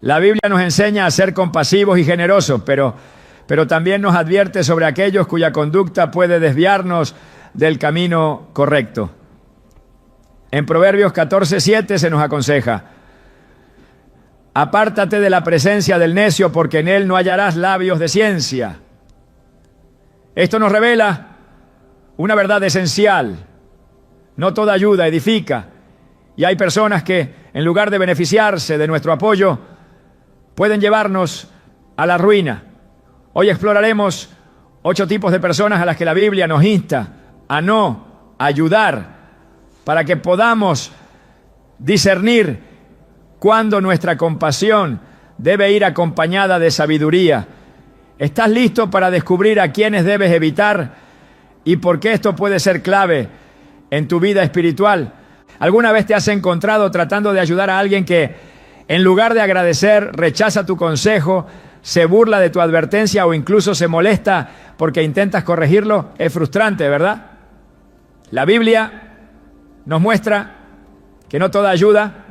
La Biblia nos enseña a ser compasivos y generosos, pero también nos advierte sobre aquellos cuya conducta puede desviarnos del camino correcto. En Proverbios 14:7 se nos aconseja: apártate de la presencia del necio, porque en él no hallarás labios de ciencia. Esto nos revela una verdad esencial. No toda ayuda edifica, y hay personas que, en lugar de beneficiarse de nuestro apoyo, pueden llevarnos a la ruina. Hoy exploraremos 8 tipos de personas a las que la Biblia nos insta a no ayudar, para que podamos discernir cuándo nuestra compasión debe ir acompañada de sabiduría. ¿Estás listo para descubrir a quiénes debes evitar y por qué esto puede ser clave en tu vida espiritual? ¿Alguna vez te has encontrado tratando de ayudar a alguien que, en lugar de agradecer, rechaza tu consejo, se burla de tu advertencia o incluso se molesta porque intentas corregirlo? Es frustrante, ¿verdad? La Biblia nos muestra que no toda ayuda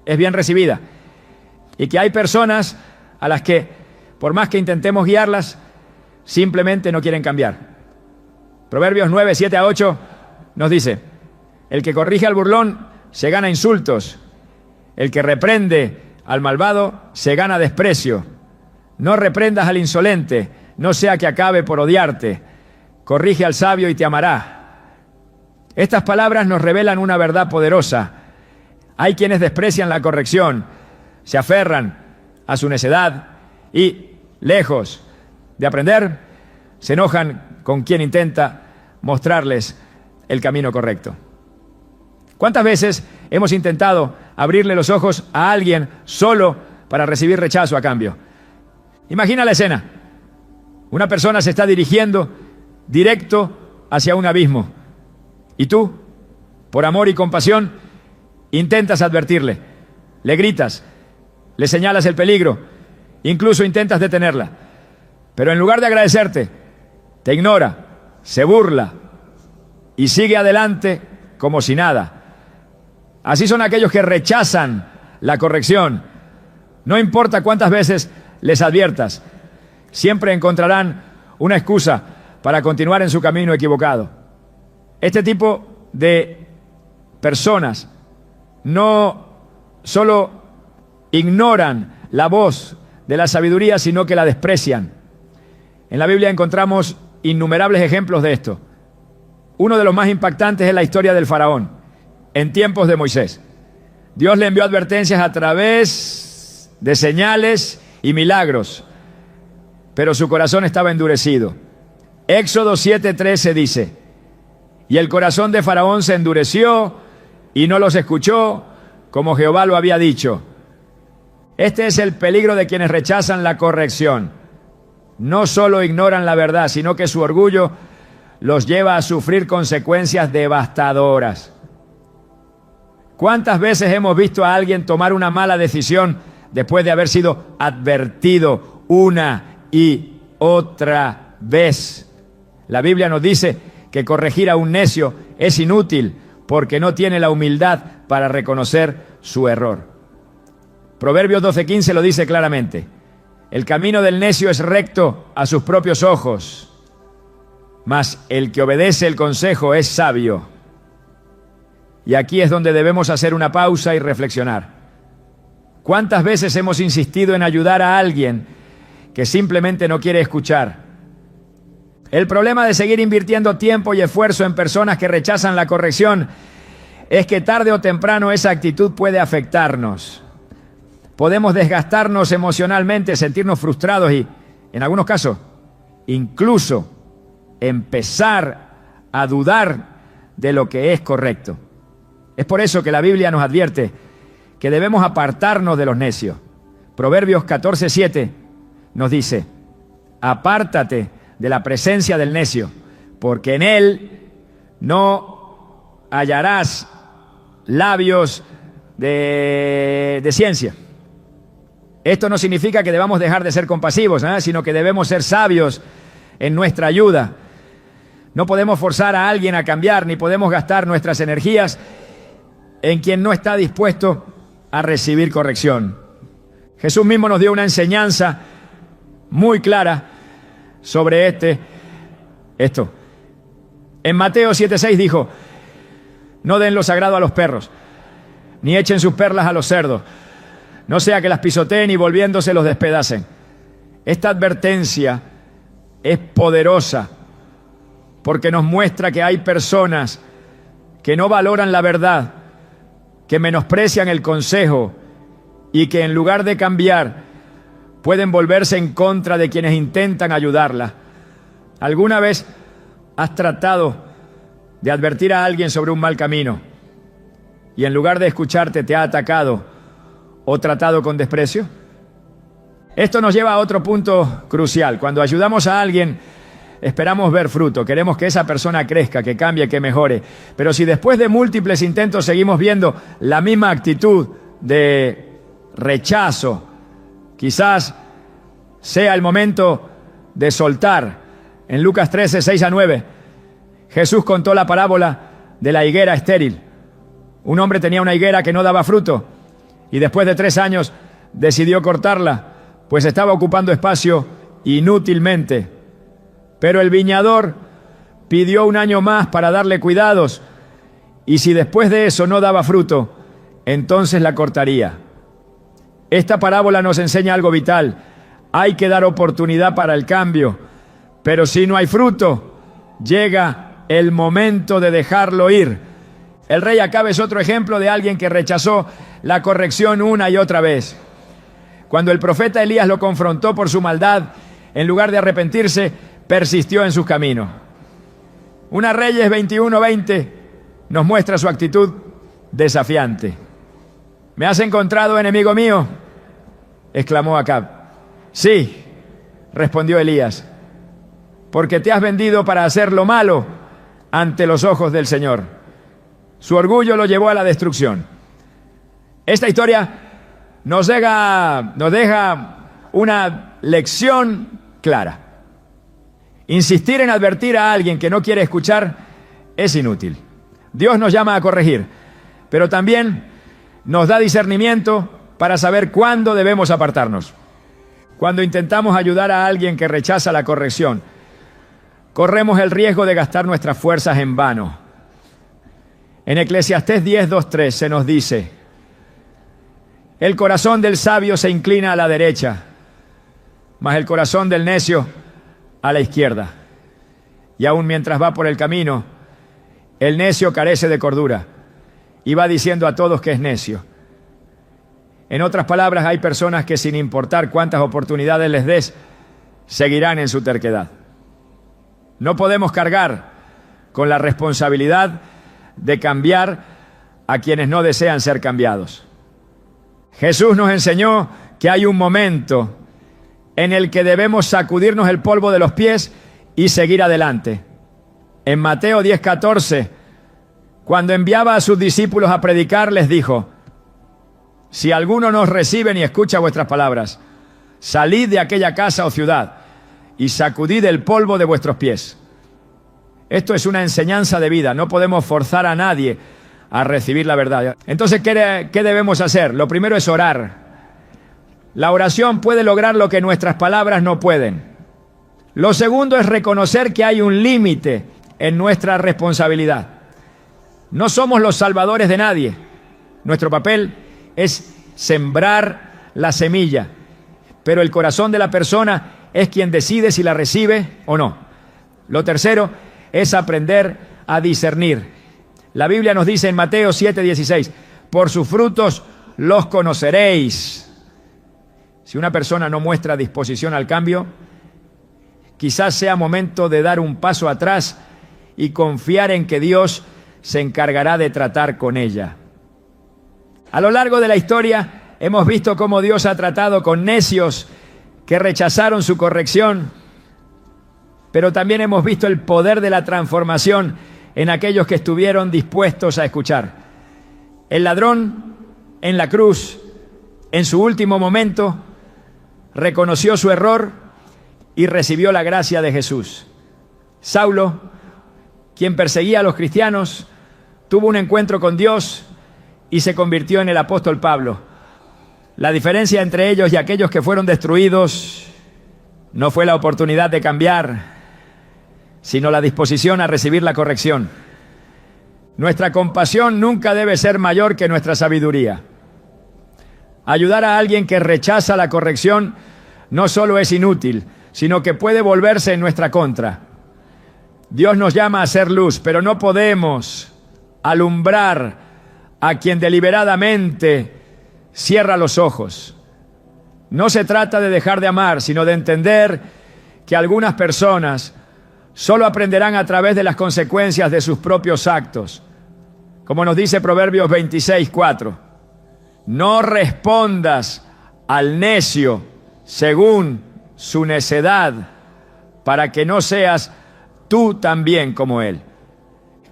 es bien recibida y que hay personas a las que, por más que intentemos guiarlas, simplemente no quieren cambiar. Proverbios 9:7-8 nos dice: el que corrige al burlón se gana insultos, el que reprende al malvado se gana desprecio. No reprendas al insolente, no sea que acabe por odiarte. Corrige al sabio y te amará. Estas palabras nos revelan una verdad poderosa. Hay quienes desprecian la corrección, se aferran a su necedad y, lejos de aprender, se enojan con quien intenta mostrarles el camino correcto. ¿Cuántas veces hemos intentado abrirle los ojos a alguien solo para recibir rechazo a cambio? Imagina la escena. Una persona se está dirigiendo directo hacia un abismo y tú, por amor y compasión, intentas advertirle, le gritas, le señalas el peligro, incluso intentas detenerla. Pero en lugar de agradecerte, te ignora, se burla y sigue adelante como si nada. Así son aquellos que rechazan la corrección. No importa cuántas veces les adviertas, siempre encontrarán una excusa para continuar en su camino equivocado. Este tipo de personas no solo ignoran la voz de la sabiduría, sino que la desprecian. En la Biblia encontramos innumerables ejemplos de esto. Uno de los más impactantes es la historia del faraón. En tiempos de Moisés, Dios le envió advertencias a través de señales y milagros, pero su corazón estaba endurecido. Éxodo 7:13 dice: y el corazón de Faraón se endureció y no los escuchó, como Jehová lo había dicho. Este es el peligro de quienes rechazan la corrección. No solo ignoran la verdad, sino que su orgullo los lleva a sufrir consecuencias devastadoras. ¿Cuántas veces hemos visto a alguien tomar una mala decisión después de haber sido advertido una y otra vez? La Biblia nos dice que corregir a un necio es inútil porque no tiene la humildad para reconocer su error. Proverbios 12:15 lo dice claramente: el camino del necio es recto a sus propios ojos, mas el que obedece el consejo es sabio. Y aquí es donde debemos hacer una pausa y reflexionar. ¿Cuántas veces hemos insistido en ayudar a alguien que simplemente no quiere escuchar? El problema de seguir invirtiendo tiempo y esfuerzo en personas que rechazan la corrección es que tarde o temprano esa actitud puede afectarnos. Podemos desgastarnos emocionalmente, sentirnos frustrados y, en algunos casos, incluso empezar a dudar de lo que es correcto. Es por eso que la Biblia nos advierte que debemos apartarnos de los necios. Proverbios 14:7 nos dice: apártate de la presencia del necio, porque en él no hallarás labios de ciencia. Esto no significa que debamos dejar de ser compasivos, sino que debemos ser sabios en nuestra ayuda. No podemos forzar a alguien a cambiar, ni podemos gastar nuestras energías en quien no está dispuesto a recibir corrección. Jesús mismo nos dio una enseñanza muy clara sobre esto. En Mateo 7:6 dijo: no den lo sagrado a los perros, ni echen sus perlas a los cerdos, no sea que las pisoteen y volviéndose los despedacen. Esta advertencia es poderosa porque nos muestra que hay personas que no valoran la verdad, que menosprecian el consejo y que en lugar de cambiar pueden volverse en contra de quienes intentan ayudarla. ¿Alguna vez has tratado de advertir a alguien sobre un mal camino y en lugar de escucharte te ha atacado o tratado con desprecio? Esto nos lleva a otro punto crucial. Cuando ayudamos a alguien, esperamos ver fruto, queremos que esa persona crezca, que cambie, que mejore. Pero si después de múltiples intentos seguimos viendo la misma actitud de rechazo, quizás sea el momento de soltar. En Lucas 13, 6-9, Jesús contó la parábola de la higuera estéril. Un hombre tenía una higuera que no daba fruto y después de 3 años decidió cortarla, pues estaba ocupando espacio inútilmente. Pero el viñador pidió 1 año más para darle cuidados, y si después de eso no daba fruto, entonces la cortaría. Esta parábola nos enseña algo vital. Hay que dar oportunidad para el cambio, pero si no hay fruto, llega el momento de dejarlo ir. El rey Acab es otro ejemplo de alguien que rechazó la corrección una y otra vez. Cuando el profeta Elías lo confrontó por su maldad, en lugar de arrepentirse, persistió en sus caminos. Una Reyes 21:20 nos muestra su actitud desafiante. ¿Me has encontrado, enemigo mío?, exclamó Acab. Sí, respondió Elías, porque te has vendido para hacer lo malo ante los ojos del Señor. Su orgullo lo llevó a la destrucción. Esta historia nos deja una lección clara. Insistir en advertir a alguien que no quiere escuchar es inútil. Dios nos llama a corregir, pero también nos da discernimiento para saber cuándo debemos apartarnos. Cuando intentamos ayudar a alguien que rechaza la corrección, corremos el riesgo de gastar nuestras fuerzas en vano. En Eclesiastés 10:2-3 se nos dice: el corazón del sabio se inclina a la derecha, mas el corazón del necio a la izquierda. Y aun mientras va por el camino, el necio carece de cordura y va diciendo a todos que es necio. En otras palabras, hay personas que sin importar cuántas oportunidades les des, seguirán en su terquedad. No podemos cargar con la responsabilidad de cambiar a quienes no desean ser cambiados. Jesús nos enseñó que hay un momento en el que debemos sacudirnos el polvo de los pies y seguir adelante. En Mateo 10:14, cuando enviaba a sus discípulos a predicar, les dijo: si alguno no os recibe ni escucha vuestras palabras, salid de aquella casa o ciudad y sacudid el polvo de vuestros pies. Esto es una enseñanza de vida. No podemos forzar a nadie a recibir la verdad. Entonces, ¿qué debemos hacer? Lo primero es orar. La oración puede lograr lo que nuestras palabras no pueden. Lo segundo es reconocer que hay un límite en nuestra responsabilidad. No somos los salvadores de nadie. Nuestro papel es sembrar la semilla, pero el corazón de la persona es quien decide si la recibe o no. Lo tercero es aprender a discernir. La Biblia nos dice en Mateo 7:16, por sus frutos los conoceréis. Si una persona no muestra disposición al cambio, quizás sea momento de dar un paso atrás y confiar en que Dios se encargará de tratar con ella. A lo largo de la historia hemos visto cómo Dios ha tratado con necios que rechazaron su corrección, pero también hemos visto el poder de la transformación en aquellos que estuvieron dispuestos a escuchar. El ladrón en la cruz, en su último momento, reconoció su error y recibió la gracia de Jesús. Saulo, quien perseguía a los cristianos, tuvo un encuentro con Dios y se convirtió en el apóstol Pablo. La diferencia entre ellos y aquellos que fueron destruidos no fue la oportunidad de cambiar, sino la disposición a recibir la corrección. Nuestra compasión nunca debe ser mayor que nuestra sabiduría. Ayudar a alguien que rechaza la corrección no solo es inútil, sino que puede volverse en nuestra contra. Dios nos llama a ser luz, pero no podemos alumbrar a quien deliberadamente cierra los ojos. No se trata de dejar de amar, sino de entender que algunas personas solo aprenderán a través de las consecuencias de sus propios actos. Como nos dice Proverbios 26:4, no respondas al necio según su necedad, para que no seas tú también como él.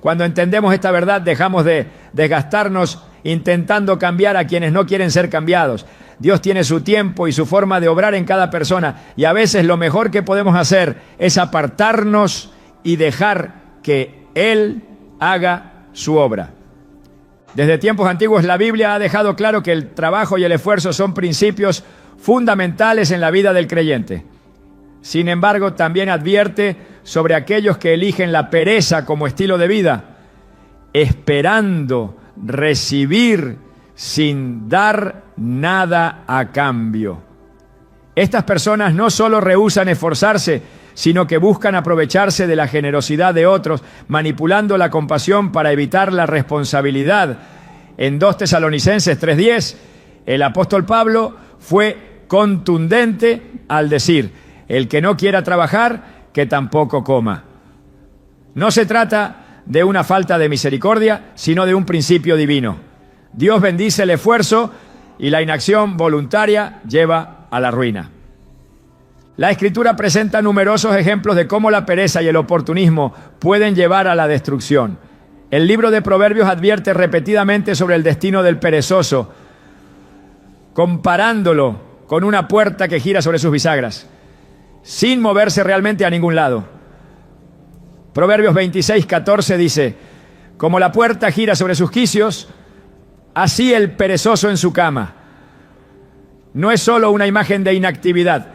Cuando entendemos esta verdad, dejamos de desgastarnos intentando cambiar a quienes no quieren ser cambiados. Dios tiene su tiempo y su forma de obrar en cada persona, y a veces lo mejor que podemos hacer es apartarnos y dejar que Él haga su obra. Desde tiempos antiguos la Biblia ha dejado claro que el trabajo y el esfuerzo son principios fundamentales en la vida del creyente. Sin embargo, también advierte sobre aquellos que eligen la pereza como estilo de vida, esperando recibir sin dar nada a cambio. Estas personas no solo rehúsan esforzarse, sino que buscan aprovecharse de la generosidad de otros, manipulando la compasión para evitar la responsabilidad. En 2 Tesalonicenses 3:10, el apóstol Pablo fue contundente al decir: el que no quiera trabajar, que tampoco coma. No se trata de una falta de misericordia, sino de un principio divino. Dios bendice el esfuerzo y la inacción voluntaria lleva a la ruina. La Escritura presenta numerosos ejemplos de cómo la pereza y el oportunismo pueden llevar a la destrucción. El libro de Proverbios advierte repetidamente sobre el destino del perezoso, comparándolo con una puerta que gira sobre sus bisagras, sin moverse realmente a ningún lado. Proverbios 26:14 dice: como la puerta gira sobre sus quicios, así el perezoso en su cama. No es solo una imagen de inactividad,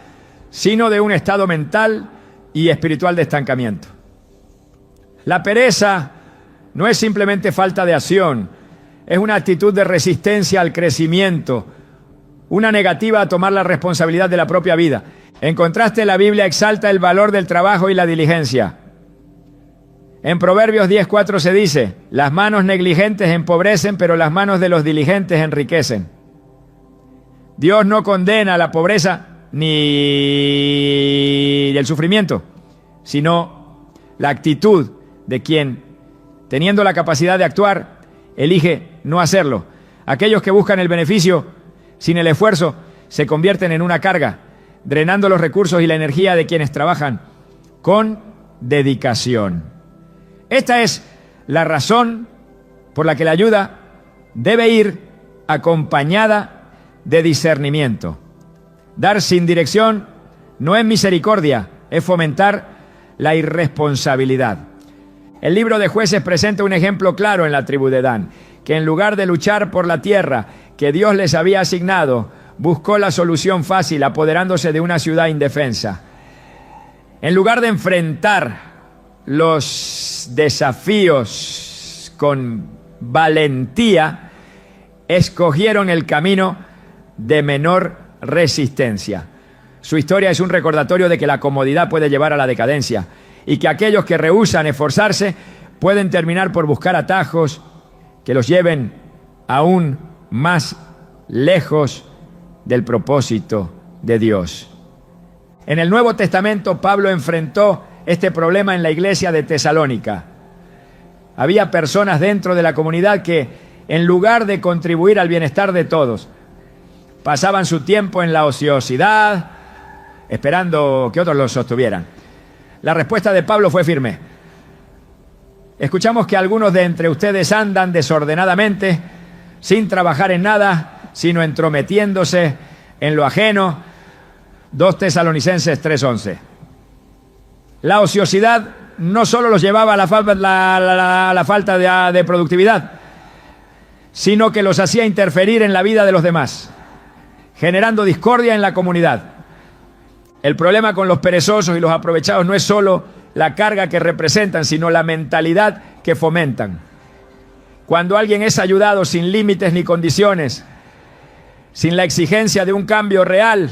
sino de un estado mental y espiritual de estancamiento. La pereza no es simplemente falta de acción, es una actitud de resistencia al crecimiento, una negativa a tomar la responsabilidad de la propia vida. En contraste, la Biblia exalta el valor del trabajo y la diligencia. En Proverbios 10:4 se dice: las manos negligentes empobrecen, pero las manos de los diligentes enriquecen. Dios no condena la pobreza ni el sufrimiento, sino la actitud de quien, teniendo la capacidad de actuar, elige no hacerlo. Aquellos que buscan el beneficio sin el esfuerzo se convierten en una carga, drenando los recursos y la energía de quienes trabajan con dedicación. Esta es la razón por la que la ayuda debe ir acompañada de discernimiento. Dar sin dirección no es misericordia, es fomentar la irresponsabilidad. El libro de Jueces presenta un ejemplo claro en la tribu de Dan, que en lugar de luchar por la tierra que Dios les había asignado, buscó la solución fácil apoderándose de una ciudad indefensa. En lugar de enfrentar los desafíos con valentía, escogieron el camino de menor resistencia. Su historia es un recordatorio de que la comodidad puede llevar a la decadencia y que aquellos que rehúsan esforzarse pueden terminar por buscar atajos que los lleven aún más lejos del propósito de Dios. En el Nuevo Testamento, Pablo enfrentó este problema en la iglesia de Tesalónica. Había personas dentro de la comunidad que, en lugar de contribuir al bienestar de todos, pasaban su tiempo en la ociosidad, esperando que otros los sostuvieran. La respuesta de Pablo fue firme. Escuchamos que algunos de entre ustedes andan desordenadamente, sin trabajar en nada, sino entrometiéndose en lo ajeno. 2 Tesalonicenses 3:11. La ociosidad no solo los llevaba a la falta de productividad, sino que los hacía interferir en la vida de los demás. generando discordia en la comunidad. El problema con los perezosos y los aprovechados no es solo la carga que representan, sino la mentalidad que fomentan. Cuando alguien es ayudado sin límites ni condiciones, sin la exigencia de un cambio real,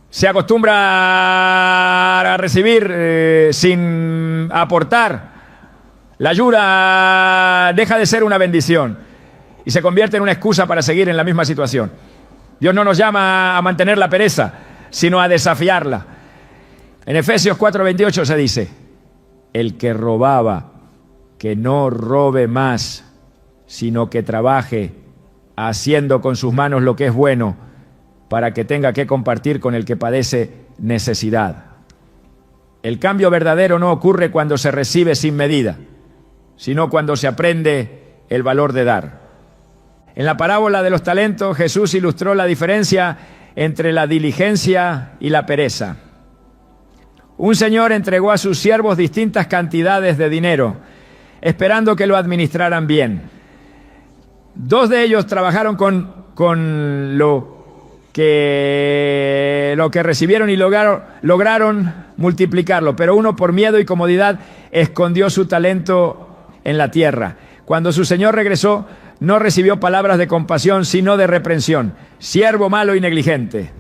se acostumbra a recibir sin aportar. La ayuda deja de ser una bendición y se convierte en una excusa para seguir en la misma situación. Dios no nos llama a mantener la pereza, sino a desafiarla. En Efesios 4:28 se dice: el que robaba, que no robe más, sino que trabaje haciendo con sus manos lo que es bueno, para que tenga que compartir con el que padece necesidad. El cambio verdadero no ocurre cuando se recibe sin medida, sino cuando se aprende el valor de dar. En la parábola de los talentos, Jesús ilustró la diferencia entre la diligencia y la pereza. Un señor entregó a sus siervos distintas cantidades de dinero, esperando que lo administraran bien. 2 de ellos trabajaron con lo que recibieron y lograron multiplicarlo, pero uno, por miedo y comodidad, escondió su talento en la tierra. Cuando su señor regresó, no recibió palabras de compasión, sino de reprensión. Siervo malo y negligente.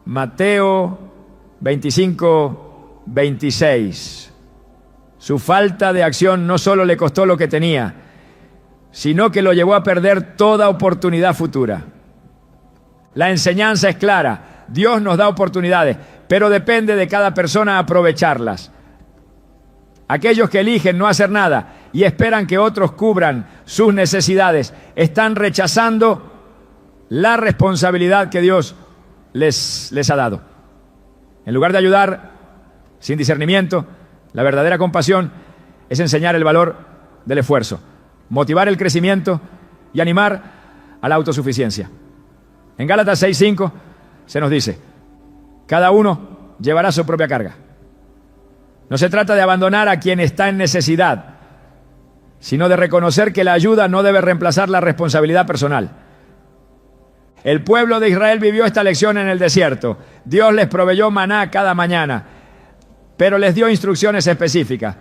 Mateo 25:26. Su falta de acción no solo le costó lo que tenía, sino que lo llevó a perder toda oportunidad futura. La enseñanza es clara: Dios nos da oportunidades, pero depende de cada persona aprovecharlas. Aquellos que eligen no hacer nada y esperan que otros cubran sus necesidades están rechazando la responsabilidad que Dios les ha dado. En lugar de ayudar sin discernimiento, la verdadera compasión es enseñar el valor del esfuerzo, motivar el crecimiento y animar a la autosuficiencia. En Gálatas 6:5 se nos dice: cada uno llevará su propia carga. No se trata de abandonar a quien está en necesidad, sino de reconocer que la ayuda no debe reemplazar la responsabilidad personal. El pueblo de Israel vivió esta lección en el desierto. Dios les proveyó maná cada mañana, pero les dio instrucciones específicas.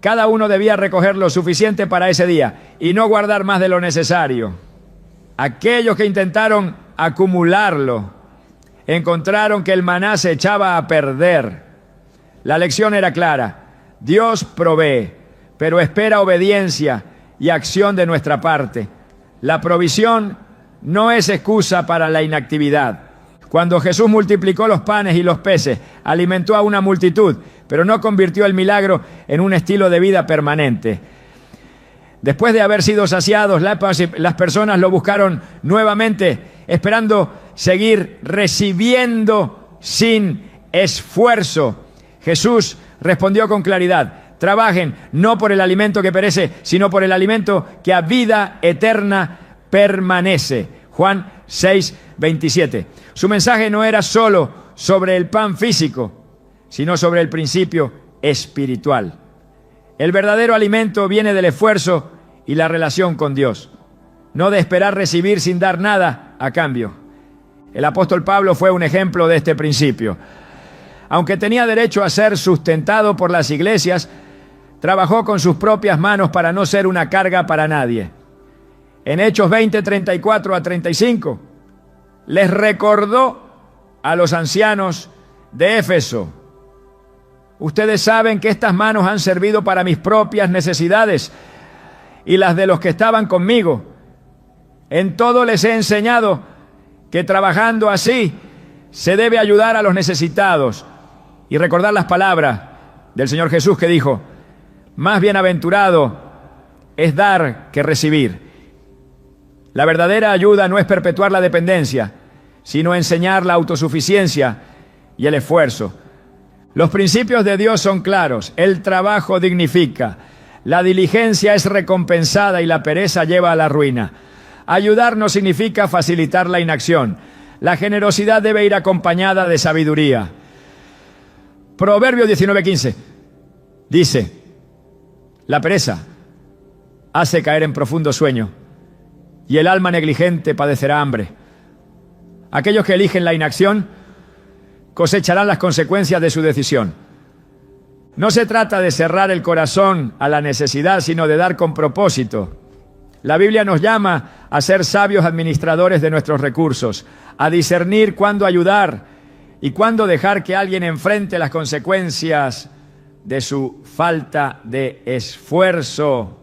Cada uno debía recoger lo suficiente para ese día y no guardar más de lo necesario. Aquellos que intentaron acumularlo encontraron que el maná se echaba a perder. La lección era clara: Dios provee, pero espera obediencia y acción de nuestra parte. La provisión no es excusa para la inactividad. Cuando Jesús multiplicó los panes y los peces, alimentó a una multitud, pero no convirtió el milagro en un estilo de vida permanente. Después de haber sido saciados, las personas lo buscaron nuevamente, esperando seguir recibiendo sin esfuerzo. Jesús respondió con claridad: trabajen no por el alimento que perece, sino por el alimento que a vida eterna permanece. Juan 6:27. Su mensaje no era solo sobre el pan físico, sino sobre el principio espiritual. El verdadero alimento viene del esfuerzo y la relación con Dios, no de esperar recibir sin dar nada a cambio. El apóstol Pablo fue un ejemplo de este principio. Aunque tenía derecho a ser sustentado por las iglesias, trabajó con sus propias manos para no ser una carga para nadie. En Hechos 20:34-35, les recordó a los ancianos de Éfeso: ustedes saben que estas manos han servido para mis propias necesidades y las de los que estaban conmigo. En todo les he enseñado que trabajando así se debe ayudar a los necesitados. Y recordar las palabras del Señor Jesús, que dijo: más bienaventurado es dar que recibir. La verdadera ayuda no es perpetuar la dependencia, sino enseñar la autosuficiencia y el esfuerzo. Los principios de Dios son claros: el trabajo dignifica, la diligencia es recompensada y la pereza lleva a la ruina. Ayudar no significa facilitar la inacción. La generosidad debe ir acompañada de sabiduría. Proverbios 19:15 dice: la pereza hace caer en profundo sueño y el alma negligente padecerá hambre. Aquellos que eligen la inacción cosecharán las consecuencias de su decisión. No se trata de cerrar el corazón a la necesidad, sino de dar con propósito. La Biblia nos llama a ser sabios administradores de nuestros recursos, a discernir cuándo ayudar y cuándo dejar que alguien enfrente las consecuencias de su falta de esfuerzo.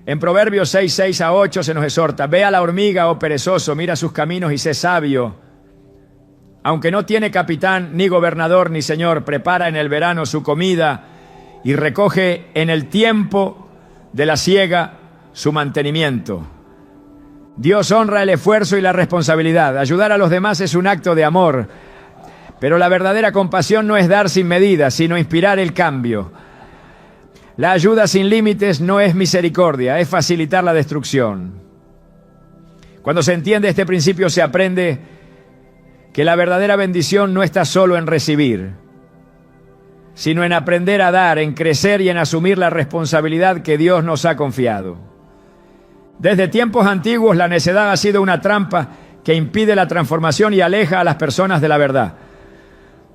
En Proverbios 6, 6 a 8 se nos exhorta: ve a la hormiga, oh perezoso, mira sus caminos y sé sabio. Aunque no tiene capitán, ni gobernador, ni señor, prepara en el verano su comida y recoge en el tiempo de la siega su mantenimiento. Dios honra el esfuerzo y la responsabilidad. Ayudar a los demás es un acto de amor, pero la verdadera compasión no es dar sin medida, sino inspirar el cambio. La ayuda sin límites no es misericordia, es facilitar la destrucción. Cuando se entiende este principio, se aprende que la verdadera bendición no está solo en recibir, sino en aprender a dar, en crecer y en asumir la responsabilidad que Dios nos ha confiado. Desde tiempos antiguos, la necedad ha sido una trampa que impide la transformación y aleja a las personas de la verdad.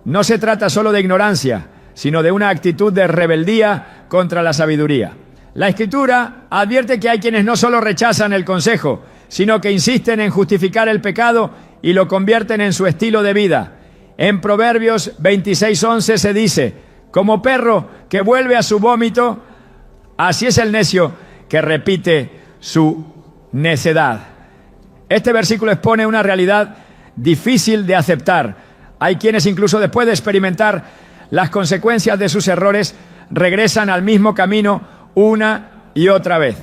No se trata solo de ignorancia, sino de una actitud de rebeldía contra la sabiduría. La Escritura advierte que hay quienes no solo rechazan el consejo, sino que insisten en justificar el pecado y lo convierten en su estilo de vida. En Proverbios 26:11 se dice: como perro que vuelve a su vómito, así es el necio que repite su necedad. Este versículo expone una realidad difícil de aceptar. Hay quienes, incluso después de experimentar las consecuencias de sus errores, regresan al mismo camino una y otra vez.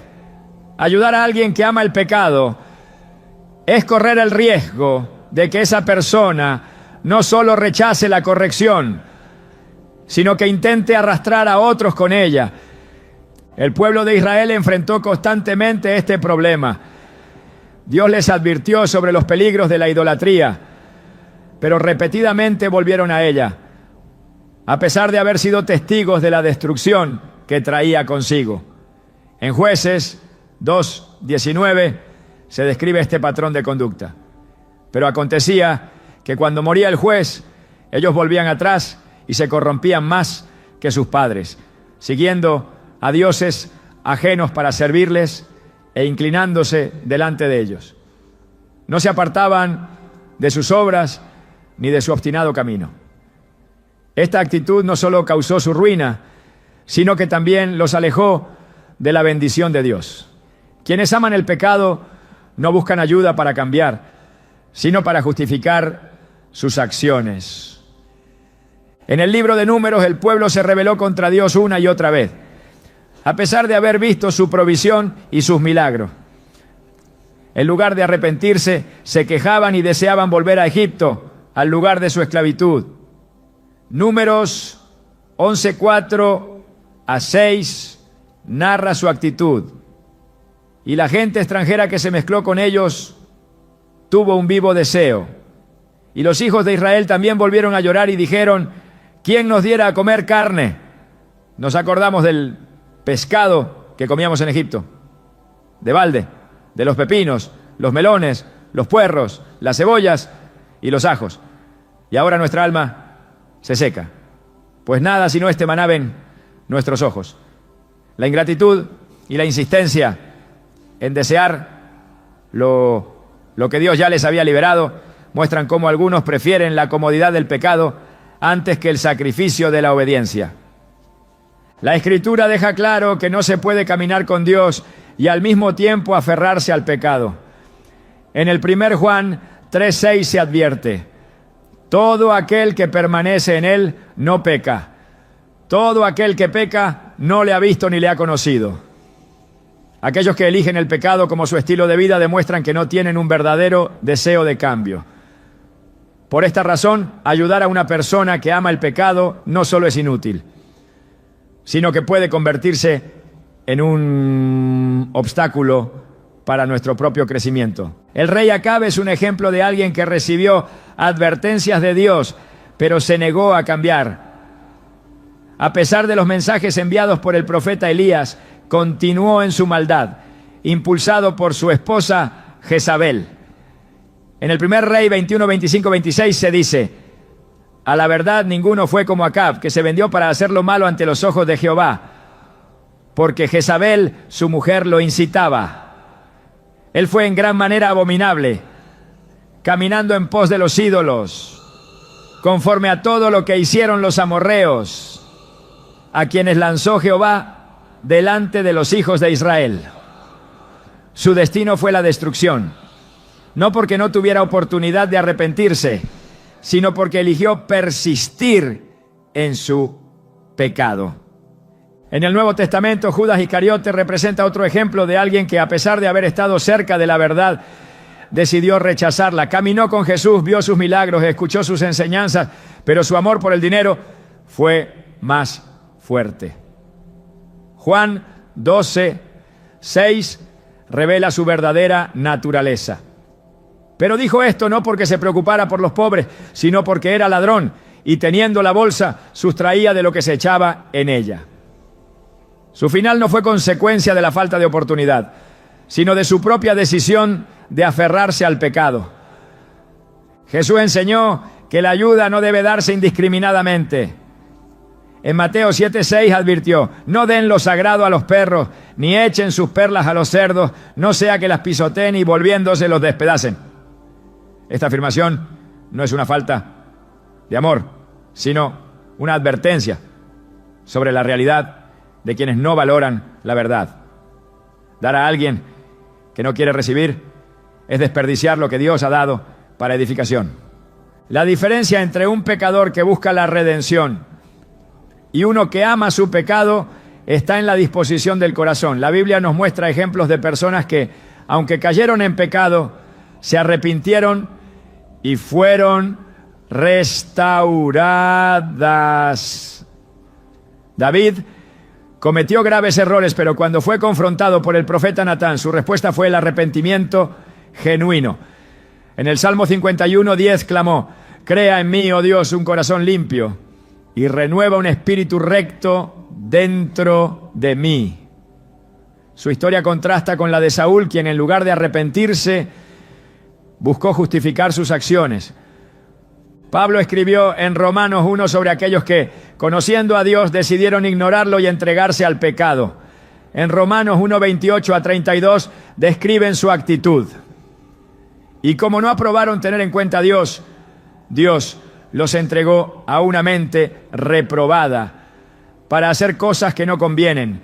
Ayudar a alguien que ama el pecado es correr el riesgo de que esa persona no solo rechace la corrección, sino que intente arrastrar a otros con ella. El pueblo de Israel enfrentó constantemente este problema. Dios les advirtió sobre los peligros de la idolatría, pero repetidamente volvieron a ella, a pesar de haber sido testigos de la destrucción que traía consigo. En Jueces 2:19 se describe este patrón de conducta. Pero acontecía que cuando moría el juez, ellos volvían atrás y se corrompían más que sus padres, siguiendo a dioses ajenos para servirles e inclinándose delante de ellos. No se apartaban de sus obras ni de su obstinado camino. Esta actitud no solo causó su ruina, sino que también los alejó de la bendición de Dios. Quienes aman el pecado no buscan ayuda para cambiar, sino para justificar sus acciones. En el libro de Números, el pueblo se rebeló contra Dios una y otra vez, a pesar de haber visto su provisión y sus milagros. En lugar de arrepentirse, se quejaban y deseaban volver a Egipto, al lugar de su esclavitud. Números 11:4 a 6 narra su actitud. Y la gente extranjera que se mezcló con ellos tuvo un vivo deseo. Y los hijos de Israel también volvieron a llorar y dijeron: ¿quién nos diera a comer carne? Nos acordamos del pescado que comíamos en Egipto, de balde, de los pepinos, los melones, los puerros, las cebollas y los ajos. Y ahora nuestra alma se seca, pues nada sino este maná ven nuestros ojos. La ingratitud y la insistencia en desear lo que Dios ya les había liberado muestran cómo algunos prefieren la comodidad del pecado antes que el sacrificio de la obediencia. La Escritura deja claro que no se puede caminar con Dios y al mismo tiempo aferrarse al pecado. En el 1 Juan 3:6 se advierte: todo aquel que permanece en él no peca. Todo aquel que peca no le ha visto ni le ha conocido. Aquellos que eligen el pecado como su estilo de vida demuestran que no tienen un verdadero deseo de cambio. Por esta razón, ayudar a una persona que ama el pecado no solo es inútil, sino que puede convertirse en un obstáculo para nuestro propio crecimiento. El rey Acab es un ejemplo de alguien que recibió advertencias de Dios, pero se negó a cambiar. A pesar de los mensajes enviados por el profeta Elías, continuó en su maldad, impulsado por su esposa Jezabel. En el primer Rey 21, 25, 26 se dice: a la verdad ninguno fue como Acab, que se vendió para hacer lo malo ante los ojos de Jehová, porque Jezabel, su mujer, lo incitaba. Él fue en gran manera abominable, caminando en pos de los ídolos, conforme a todo lo que hicieron los amorreos, a quienes lanzó Jehová delante de los hijos de Israel. Su destino fue la destrucción, no porque no tuviera oportunidad de arrepentirse, sino porque eligió persistir en su pecado. En el Nuevo Testamento, Judas Iscariote representa otro ejemplo de alguien que, a pesar de haber estado cerca de la verdad, decidió rechazarla. Caminó con Jesús, vio sus milagros, escuchó sus enseñanzas, pero su amor por el dinero fue más fuerte. Juan 12, 6 revela su verdadera naturaleza. Pero dijo esto no porque se preocupara por los pobres, sino porque era ladrón y, teniendo la bolsa, sustraía de lo que se echaba en ella. Su final no fue consecuencia de la falta de oportunidad, sino de su propia decisión de aferrarse al pecado. Jesús enseñó que la ayuda no debe darse indiscriminadamente. En Mateo 7:6 advirtió: no den lo sagrado a los perros, ni echen sus perlas a los cerdos, no sea que las pisoteen y volviéndose los despedacen. Esta afirmación no es una falta de amor, sino una advertencia sobre la realidad de quienes no valoran la verdad. Dar a alguien que no quiere recibir es desperdiciar lo que Dios ha dado para edificación. La diferencia entre un pecador que busca la redención y uno que ama su pecado está en la disposición del corazón. La Biblia nos muestra ejemplos de personas que, aunque cayeron en pecado, se arrepintieron y fueron restauradas. David cometió graves errores, pero cuando fue confrontado por el profeta Natán, su respuesta fue el arrepentimiento genuino. En el Salmo 51:10 clamó: crea en mí, oh Dios, un corazón limpio y renueva un espíritu recto dentro de mí. Su historia contrasta con la de Saúl, quien en lugar de arrepentirse, buscó justificar sus acciones. Pablo escribió en Romanos 1 sobre aquellos que, conociendo a Dios, decidieron ignorarlo y entregarse al pecado. En Romanos 1:28-32 describen su actitud. Y como no aprobaron tener en cuenta a Dios, Dios los entregó a una mente reprobada para hacer cosas que no convienen,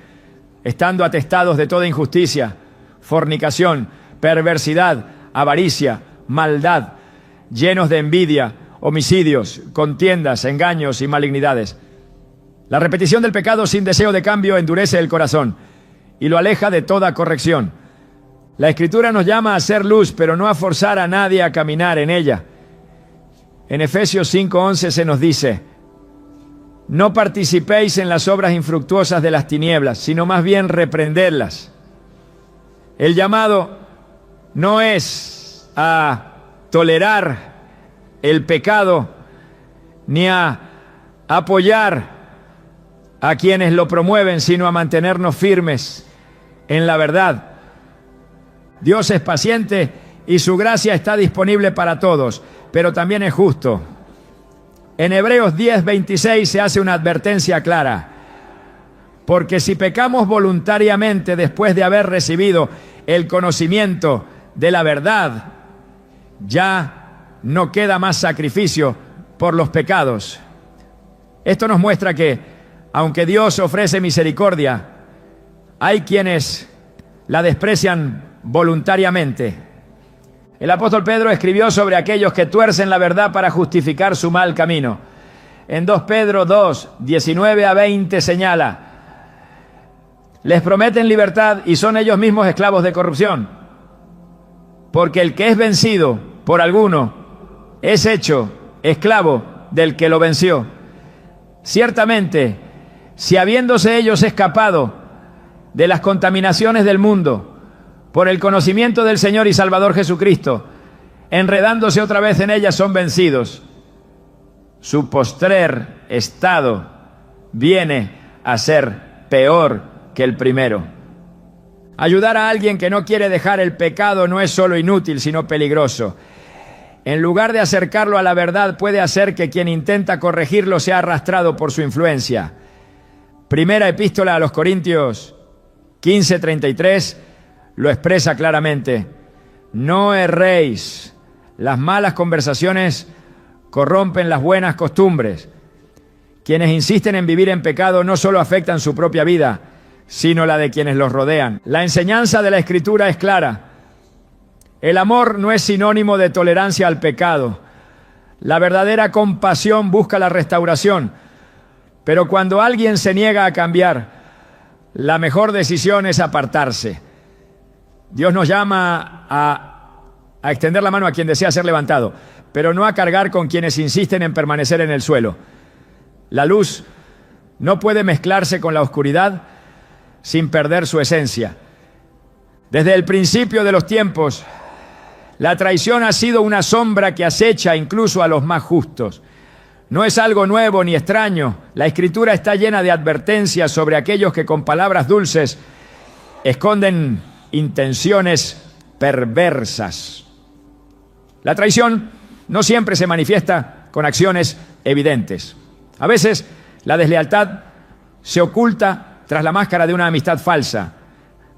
estando atestados de toda injusticia, fornicación, perversidad, avaricia, maldad, llenos de envidia, homicidios, contiendas, engaños y malignidades. La repetición del pecado sin deseo de cambio endurece el corazón y lo aleja de toda corrección. La Escritura nos llama a ser luz, pero no a forzar a nadie a caminar en ella. En Efesios 5:11 se nos dice: no participéis en las obras infructuosas de las tinieblas, sino más bien reprendedlas. El llamado no es a tolerar el pecado, ni a apoyar a quienes lo promueven, sino a mantenernos firmes en la verdad. Dios es paciente y su gracia está disponible para todos, pero también es justo. En Hebreos 10:26 se hace una advertencia clara: porque si pecamos voluntariamente después de haber recibido el conocimiento de la verdad, ya no queda más sacrificio por los pecados. Esto nos muestra que, aunque Dios ofrece misericordia, hay quienes la desprecian voluntariamente. El apóstol Pedro escribió sobre aquellos que tuercen la verdad para justificar su mal camino. En 2 Pedro 2:19-20 señala: les prometen libertad y son ellos mismos esclavos de corrupción, porque el que es vencido por alguno es hecho esclavo del que lo venció. Ciertamente, si habiéndose ellos escapado de las contaminaciones del mundo por el conocimiento del Señor y Salvador Jesucristo, enredándose otra vez en ellas, son vencidos, su postrer estado viene a ser peor que el primero. Ayudar a alguien que no quiere dejar el pecado no es solo inútil, sino peligroso. en lugar de acercarlo a la verdad, puede hacer que quien intenta corregirlo sea arrastrado por su influencia. Primera epístola a los Corintios 15:33 lo expresa claramente. No erréis. Las malas conversaciones corrompen las buenas costumbres. Quienes insisten en vivir en pecado no solo afectan su propia vida, sino la de quienes los rodean. La enseñanza de la Escritura es clara. El amor no es sinónimo de tolerancia al pecado. La verdadera compasión busca la restauración. Pero cuando alguien se niega a cambiar, la mejor decisión es apartarse. Dios nos llama a extender la mano a quien desea ser levantado, pero no a cargar con quienes insisten en permanecer en el suelo. La luz no puede mezclarse con la oscuridad sin perder su esencia. Desde el principio de los tiempos, la traición ha sido una sombra que acecha incluso a los más justos. No es algo nuevo ni extraño. La Escritura está llena de advertencias sobre aquellos que con palabras dulces esconden intenciones perversas. La traición no siempre se manifiesta con acciones evidentes. A veces la deslealtad se oculta tras la máscara de una amistad falsa,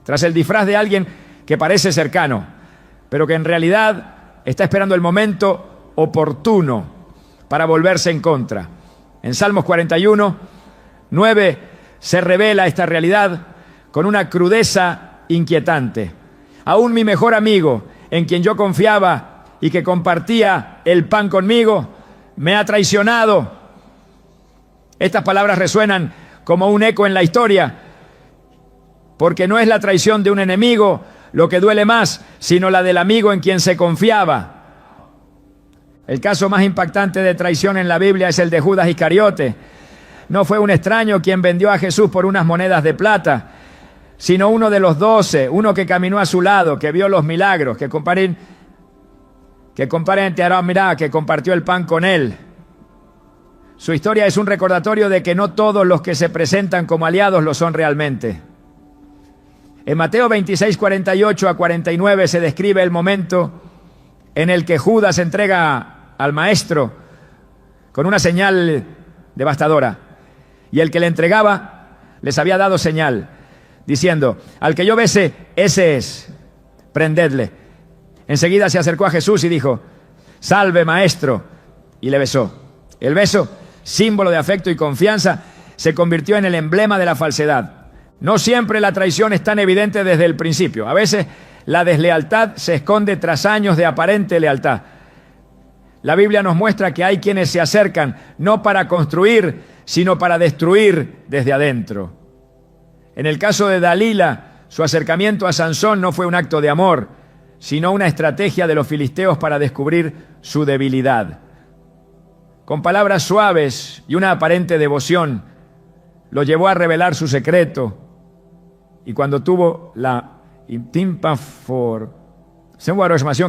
tras el disfraz de alguien que parece cercano, pero que en realidad está esperando el momento oportuno para volverse en contra. En Salmos 41:9 se revela esta realidad con una crudeza inquietante. Aún mi mejor amigo, en quien yo confiaba y que compartía el pan conmigo, me ha traicionado. Estas palabras resuenan como un eco en la historia, porque no es la traición de un enemigo lo que duele más, sino la del amigo en quien se confiaba. El caso más impactante de traición en la Biblia es el de Judas Iscariote. No fue un extraño quien vendió a Jesús por unas monedas de plata, sino uno de los 12, uno que caminó a su lado, que vio los milagros, que compartió el pan con él. Su historia es un recordatorio de que no todos los que se presentan como aliados lo son realmente. En Mateo 26:48-49 se describe el momento en el que Judas entrega al maestro con una señal devastadora. Y el que le entregaba les había dado señal, diciendo: al que yo bese, ese es, prendedle. Enseguida se acercó a Jesús y dijo: salve, maestro, y le besó. El beso, símbolo de afecto y confianza, se convirtió en el emblema de la falsedad. No siempre la traición es tan evidente desde el principio. A veces la deslealtad se esconde tras años de aparente lealtad. La Biblia nos muestra que hay quienes se acercan no para construir, sino para destruir desde adentro. En el caso de Dalila, su acercamiento a Sansón no fue un acto de amor, sino una estrategia de los filisteos para descubrir su debilidad. Con palabras suaves y una aparente devoción, lo llevó a revelar su secreto. Y cuando tuvo la información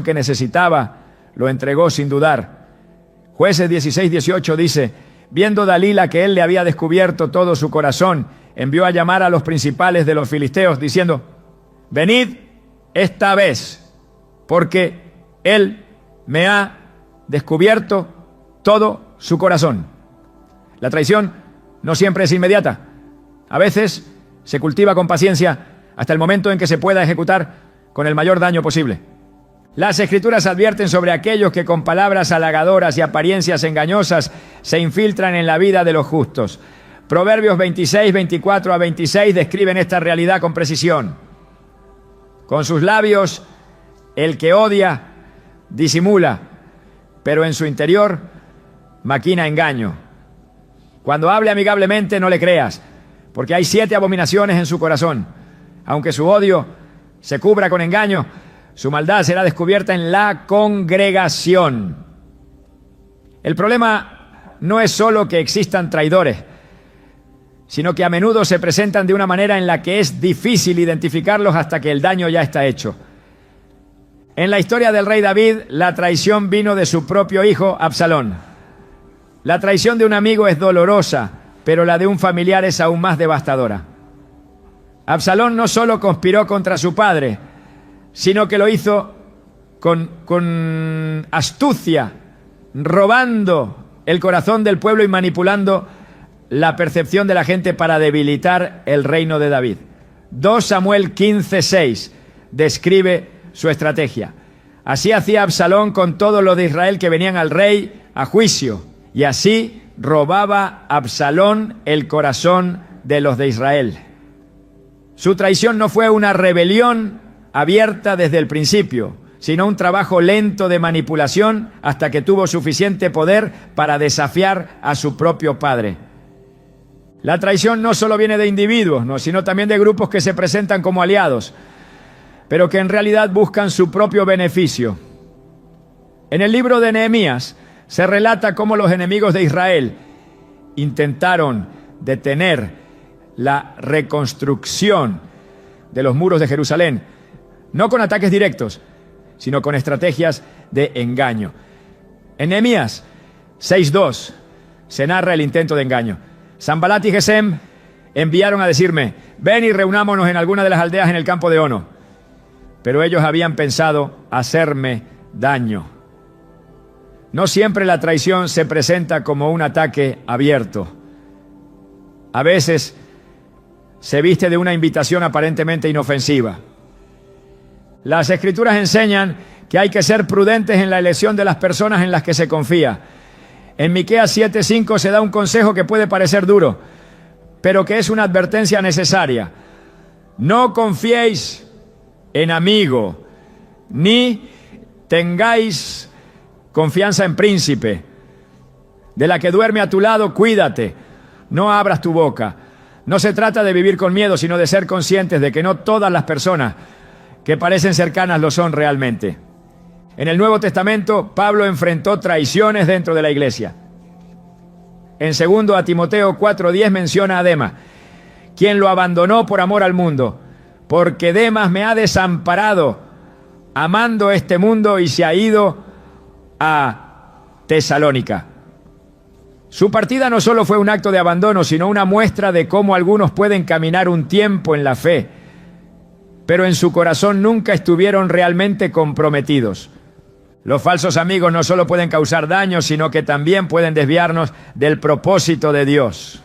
que necesitaba, lo entregó sin dudar. Jueces 16:18 dice: viendo Dalila que él le había descubierto todo su corazón, envió a llamar a los principales de los filisteos, diciendo: venid esta vez, porque él me ha descubierto todo su corazón. La traición no siempre es inmediata. A veces se cultiva con paciencia hasta el momento en que se pueda ejecutar con el mayor daño posible. Las Escrituras advierten sobre aquellos que con palabras halagadoras y apariencias engañosas se infiltran en la vida de los justos. Proverbios 26:24-26 describen esta realidad con precisión. Con sus labios el que odia disimula, pero en su interior maquina engaño. Cuando hable amigablemente, no le creas, porque hay 7 abominaciones en su corazón. Aunque su odio se cubra con engaño, su maldad será descubierta en la congregación. El problema no es solo que existan traidores, sino que a menudo se presentan de una manera en la que es difícil identificarlos hasta que el daño ya está hecho. En la historia del rey David, la traición vino de su propio hijo, Absalón. La traición de un amigo es dolorosa, pero la de un familiar es aún más devastadora. Absalón no solo conspiró contra su padre, sino que lo hizo con astucia, robando el corazón del pueblo y manipulando la percepción de la gente para debilitar el reino de David. 2 Samuel 15:6 describe su estrategia. Así hacía Absalón con todos los de Israel que venían al rey a juicio, y así robaba Absalón el corazón de los de Israel. Su traición no fue una rebelión abierta desde el principio, sino un trabajo lento de manipulación hasta que tuvo suficiente poder para desafiar a su propio padre. La traición no solo viene de individuos, ¿no?, sino también de grupos que se presentan como aliados, pero que en realidad buscan su propio beneficio. En el libro de Nehemías se relata cómo los enemigos de Israel intentaron detener la reconstrucción de los muros de Jerusalén, no con ataques directos, sino con estrategias de engaño. En Nehemías 6:2 se narra el intento de engaño. Sanbalat y Gesem enviaron a decirme: ven y reunámonos en alguna de las aldeas en el campo de Ono. Pero ellos habían pensado hacerme daño. No siempre la traición se presenta como un ataque abierto. A veces se viste de una invitación aparentemente inofensiva. Las Escrituras enseñan que hay que ser prudentes en la elección de las personas en las que se confía. En Miqueas 7:5 se da un consejo que puede parecer duro, pero que es una advertencia necesaria. No confiéis en amigo, ni tengáis confianza en príncipe. De la que duerme a tu lado, cuídate, no abras tu boca. No se trata de vivir con miedo, sino de ser conscientes de que no todas las personas que parecen cercanas lo son realmente. En el Nuevo Testamento, Pablo enfrentó traiciones dentro de la iglesia. En 2 Timoteo 4:10 menciona a Demas, quien lo abandonó por amor al mundo, porque Demas me ha desamparado, amando este mundo, y se ha ido a Tesalónica. Su partida no solo fue un acto de abandono, sino una muestra de cómo algunos pueden caminar un tiempo en la fe, pero en su corazón nunca estuvieron realmente comprometidos. Los falsos amigos no solo pueden causar daño, sino que también pueden desviarnos del propósito de Dios.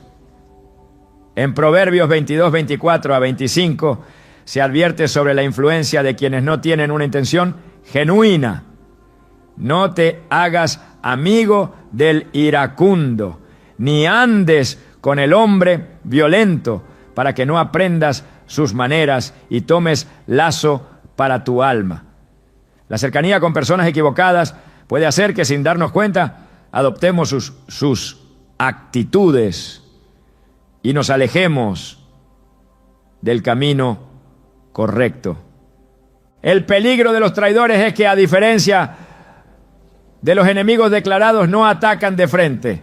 En Proverbios 22:24-25 se advierte sobre la influencia de quienes no tienen una intención genuina. No te hagas amigo del iracundo, ni andes con el hombre violento, para que no aprendas sus maneras y tomes lazo para tu alma. La cercanía con personas equivocadas puede hacer que, sin darnos cuenta, adoptemos sus actitudes y nos alejemos del camino correcto. El peligro de los traidores es que, a diferencia de los enemigos declarados, no atacan de frente.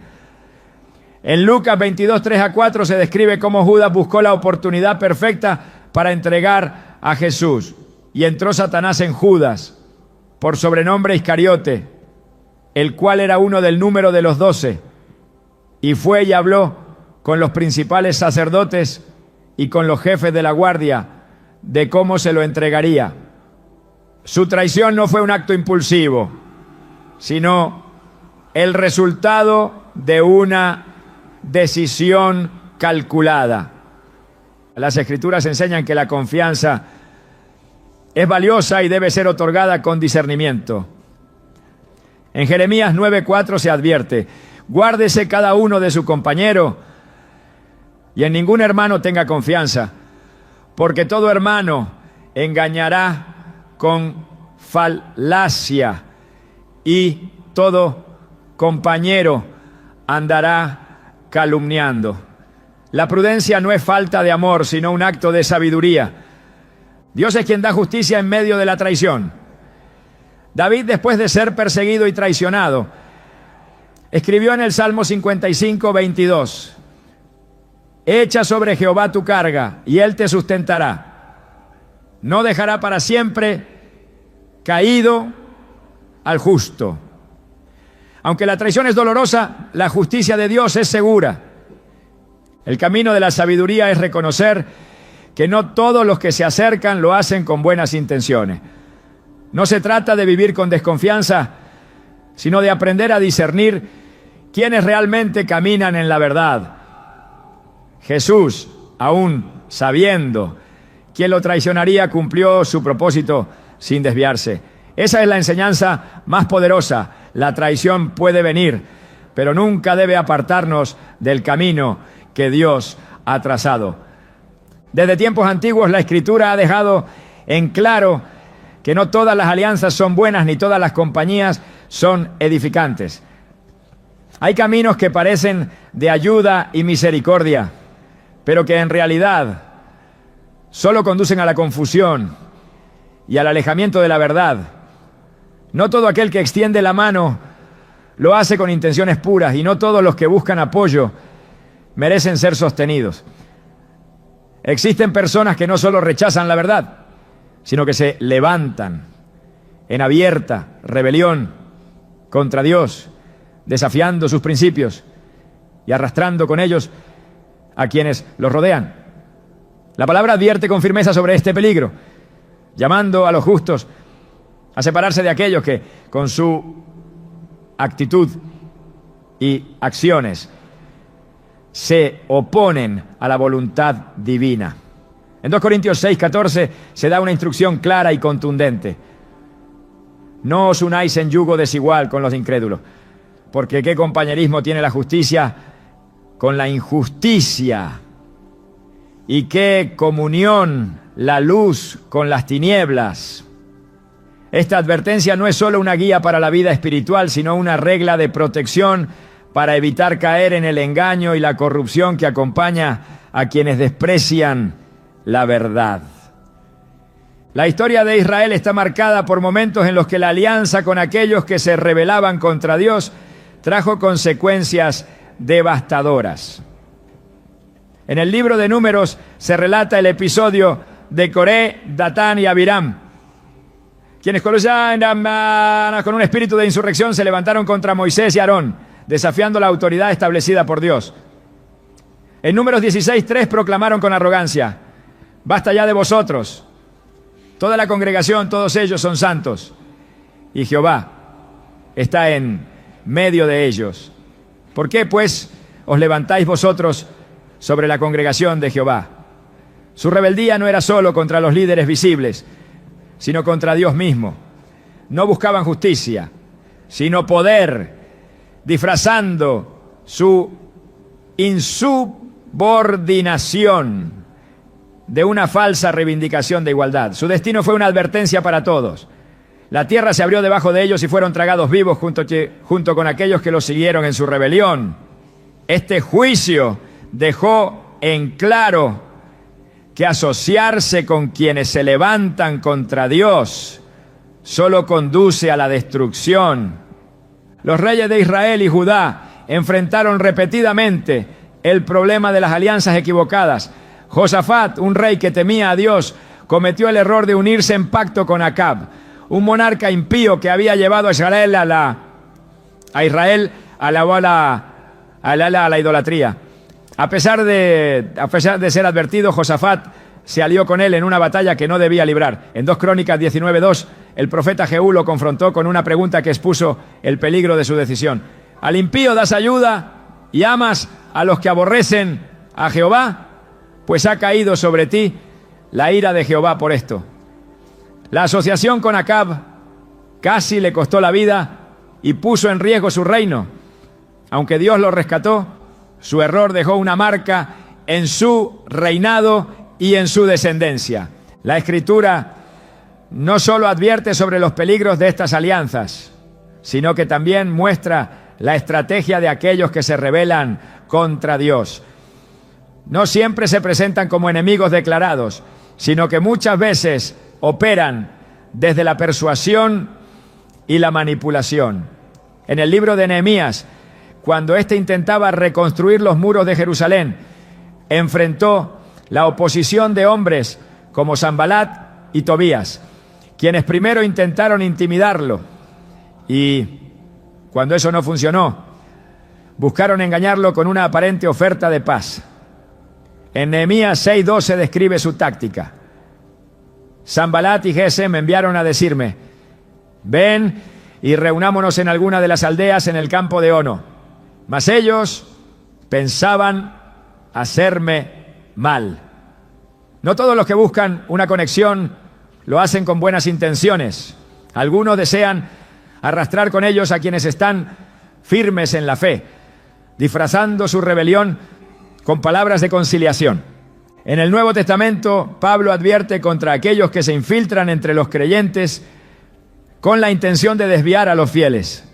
En Lucas 22:3-4 se describe cómo Judas buscó la oportunidad perfecta para entregar a Jesús. Y entró Satanás en Judas, por sobrenombre Iscariote, el cual era uno del número de los 12, y fue y habló con los principales sacerdotes y con los jefes de la guardia de cómo se lo entregaría. Su traición no fue un acto impulsivo, sino el resultado de una decisión calculada. Las Escrituras enseñan que la confianza es valiosa y debe ser otorgada con discernimiento. En Jeremías 9:4 se advierte: guárdese cada uno de su compañero y en ningún hermano tenga confianza, porque todo hermano engañará con falacia y todo compañero andará calumniando. La prudencia no es falta de amor, sino un acto de sabiduría. Dios es quien da justicia en medio de la traición. David, después de ser perseguido y traicionado, escribió en el Salmo 55:22: echa sobre Jehová tu carga, y él te sustentará. No dejará para siempre caído al justo. Aunque la traición es dolorosa, la justicia de Dios es segura. El camino de la sabiduría es reconocer que no todos los que se acercan lo hacen con buenas intenciones. No se trata de vivir con desconfianza, sino de aprender a discernir quiénes realmente caminan en la verdad. Jesús, aún sabiendo quién lo traicionaría, cumplió su propósito sin desviarse. Esa es la enseñanza más poderosa. La traición puede venir, pero nunca debe apartarnos del camino que Dios ha trazado. Desde tiempos antiguos la Escritura ha dejado en claro que no todas las alianzas son buenas ni todas las compañías son edificantes. Hay caminos que parecen de ayuda y misericordia, pero que en realidad solo conducen a la confusión y al alejamiento de la verdad. No todo aquel que extiende la mano lo hace con intenciones puras, y no todos los que buscan apoyo merecen ser sostenidos. Existen personas que no solo rechazan la verdad, sino que se levantan en abierta rebelión contra Dios, desafiando sus principios y arrastrando con ellos a quienes los rodean. La palabra advierte con firmeza sobre este peligro, llamando a los justos a separarse de aquellos que, con su actitud y acciones, se oponen a la voluntad divina. En 2 Corintios 6:14 se da una instrucción clara y contundente. No os unáis en yugo desigual con los incrédulos, porque ¿qué compañerismo tiene la justicia con la injusticia? ¿Y qué comunión la luz con las tinieblas? Esta advertencia no es solo una guía para la vida espiritual, sino una regla de protección para evitar caer en el engaño y la corrupción que acompaña a quienes desprecian la verdad. La historia de Israel está marcada por momentos en los que la alianza con aquellos que se rebelaban contra Dios trajo consecuencias devastadoras. En el libro de Números se relata el episodio de Coré, Datán y Abiram, quienes con un espíritu de insurrección se levantaron contra Moisés y Aarón, desafiando la autoridad establecida por Dios. En Números 16:3 proclamaron con arrogancia: basta ya de vosotros, toda la congregación, todos ellos son santos, y Jehová está en medio de ellos. ¿Por qué, pues, os levantáis vosotros sobre la congregación de Jehová? Su rebeldía no era solo contra los líderes visibles, sino contra Dios mismo. No buscaban justicia, sino poder, disfrazando su insubordinación de una falsa reivindicación de igualdad. Su destino fue una advertencia para todos. La tierra se abrió debajo de ellos y fueron tragados vivos junto con aquellos que los siguieron en su rebelión. Este juicio dejó en claro que asociarse con quienes se levantan contra Dios solo conduce a la destrucción. Los reyes de Israel y Judá enfrentaron repetidamente el problema de las alianzas equivocadas. Josafat, un rey que temía a Dios, cometió el error de unirse en pacto con Acab, un monarca impío que había llevado a Israel a la idolatría. A pesar de ser advertido, Josafat se alió con él en una batalla que no debía librar. En 2 Crónicas 19:2, el profeta Jehú lo confrontó con una pregunta que expuso el peligro de su decisión. ¿Al impío das ayuda y amas a los que aborrecen a Jehová? Pues ha caído sobre ti la ira de Jehová por esto. La asociación con Acab casi le costó la vida y puso en riesgo su reino. Aunque Dios lo rescató, su error dejó una marca en su reinado y en su descendencia. La Escritura no solo advierte sobre los peligros de estas alianzas, sino que también muestra la estrategia de aquellos que se rebelan contra Dios. No siempre se presentan como enemigos declarados, sino que muchas veces operan desde la persuasión y la manipulación. En el libro de Nehemías, cuando éste intentaba reconstruir los muros de Jerusalén, enfrentó la oposición de hombres como Sanbalat y Tobías, quienes primero intentaron intimidarlo y, cuando eso no funcionó, buscaron engañarlo con una aparente oferta de paz. En Nehemías 6:12 describe su táctica. Sanbalat y Gesem me enviaron a decirme: Ven y reunámonos en alguna de las aldeas en el campo de Ono. Mas ellos pensaban hacerme mal. No todos los que buscan una conexión lo hacen con buenas intenciones. Algunos desean arrastrar con ellos a quienes están firmes en la fe, disfrazando su rebelión con palabras de conciliación. En el Nuevo Testamento, Pablo advierte contra aquellos que se infiltran entre los creyentes con la intención de desviar a los fieles.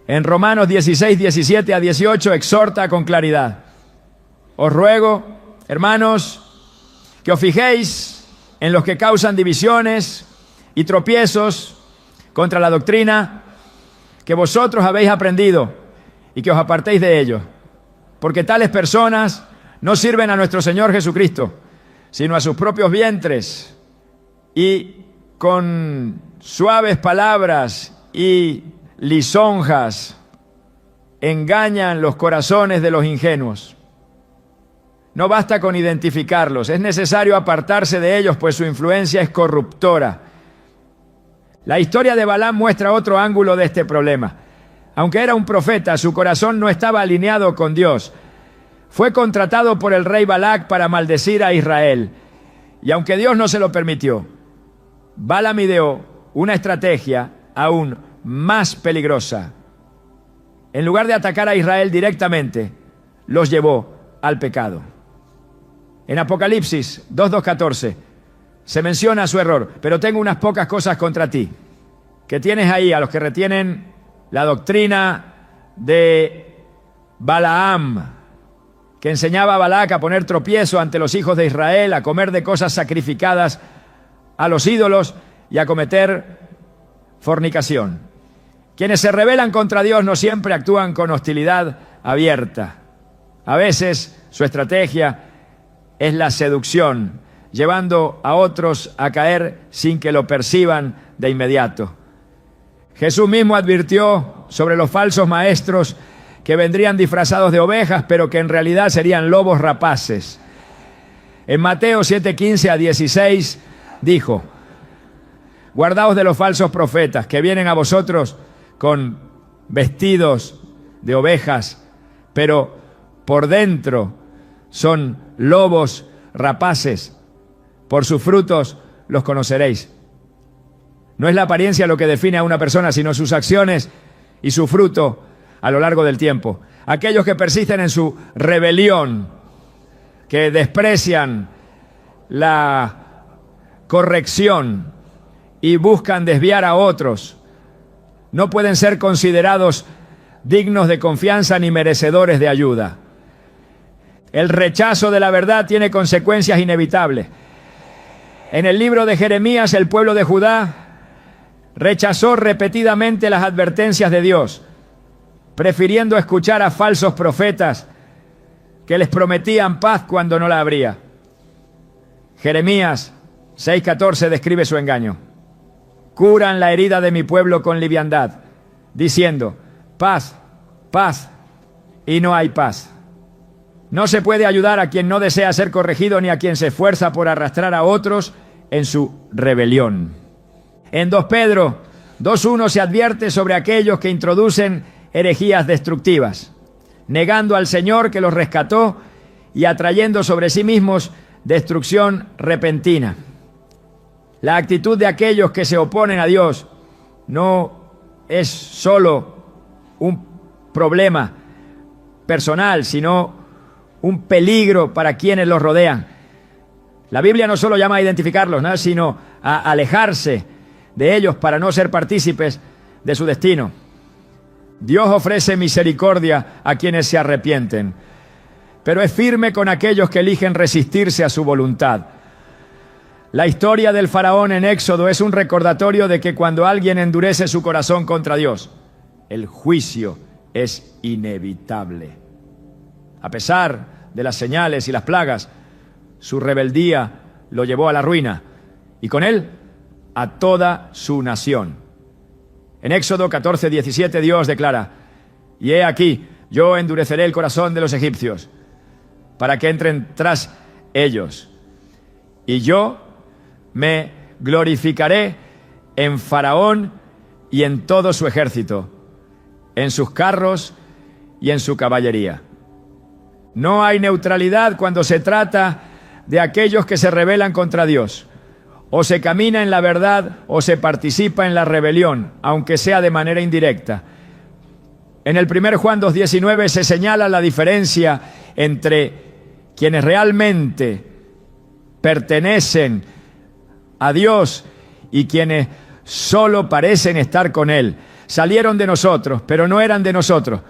En Romanos 16, 17 a 18 exhorta con claridad: os ruego, hermanos, que os fijéis en los que causan divisiones y tropiezos contra la doctrina que vosotros habéis aprendido, y que os apartéis de ellos, porque tales personas no sirven a nuestro Señor Jesucristo, sino a sus propios vientres, y con suaves palabras y lisonjas engañan los corazones de los ingenuos. No basta con identificarlos, es necesario apartarse de ellos, pues su influencia es corruptora. La historia de Balaam muestra otro ángulo de este problema. Aunque era un profeta, su corazón no estaba alineado con Dios. Fue contratado por el rey Balac para maldecir a Israel. Y aunque Dios no se lo permitió, Balaam ideó una estrategia aún más peligrosa. En lugar de atacar a Israel directamente, los llevó al pecado. En Apocalipsis 2:14 se menciona su error: pero tengo unas pocas cosas contra ti, que tienes ahí a los que retienen la doctrina de Balaam, que enseñaba a Balac a poner tropiezo ante los hijos de Israel, a comer de cosas sacrificadas a los ídolos y a cometer fornicación. Quienes se rebelan contra Dios no siempre actúan con hostilidad abierta. A veces su estrategia es la seducción, llevando a otros a caer sin que lo perciban de inmediato. Jesús mismo advirtió sobre los falsos maestros que vendrían disfrazados de ovejas, pero que en realidad serían lobos rapaces. En Mateo 7:15 a 16 dijo: guardaos de los falsos profetas, que vienen a vosotros con vestidos de ovejas, pero por dentro son lobos rapaces. Por sus frutos los conoceréis. No es la apariencia lo que define a una persona, sino sus acciones y su fruto a lo largo del tiempo. Aquellos que persisten en su rebelión, que desprecian la corrección y buscan desviar a otros, no pueden ser considerados dignos de confianza ni merecedores de ayuda. El rechazo de la verdad tiene consecuencias inevitables. En el libro de Jeremías, el pueblo de Judá rechazó repetidamente las advertencias de Dios, prefiriendo escuchar a falsos profetas que les prometían paz cuando no la habría. Jeremías 6:14 describe su engaño. Curan la herida de mi pueblo con liviandad, diciendo: paz, paz, y no hay paz. No se puede ayudar a quien no desea ser corregido, ni a quien se esfuerza por arrastrar a otros en su rebelión. En 2 Pedro 2:1 se advierte sobre aquellos que introducen herejías destructivas, negando al Señor que los rescató y atrayendo sobre sí mismos destrucción repentina. La actitud de aquellos que se oponen a Dios no es solo un problema personal, sino un peligro para quienes los rodean. La Biblia no solo llama a identificarlos, ¿no?, sino a alejarse de ellos para no ser partícipes de su destino. Dios ofrece misericordia a quienes se arrepienten, pero es firme con aquellos que eligen resistirse a su voluntad. La historia del faraón en Éxodo es un recordatorio de que cuando alguien endurece su corazón contra Dios, el juicio es inevitable. A pesar de las señales y las plagas, su rebeldía lo llevó a la ruina, y con él a toda su nación. En Éxodo 14:17 Dios declara: y he aquí, yo endureceré el corazón de los egipcios, para que entren tras ellos, y yo me glorificaré en Faraón y en todo su ejército, en sus carros y en su caballería. No hay neutralidad cuando se trata de aquellos que se rebelan contra Dios. O se camina en la verdad o se participa en la rebelión, aunque sea de manera indirecta. En el 1 Juan 2:19 se señala la diferencia entre quienes realmente pertenecen a Dios y quienes solo parecen estar con Él. Salieron de nosotros, pero no eran de nosotros,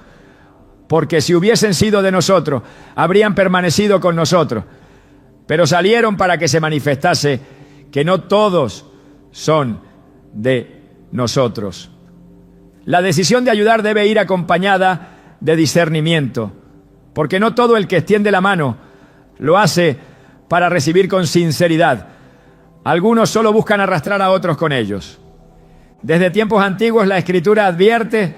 porque si hubiesen sido de nosotros, habrían permanecido con nosotros. Pero salieron para que se manifestase que no todos son de nosotros. La decisión de ayudar debe ir acompañada de discernimiento, porque no todo el que extiende la mano lo hace para recibir con sinceridad. Algunos solo buscan arrastrar a otros con ellos. Desde tiempos antiguos la Escritura advierte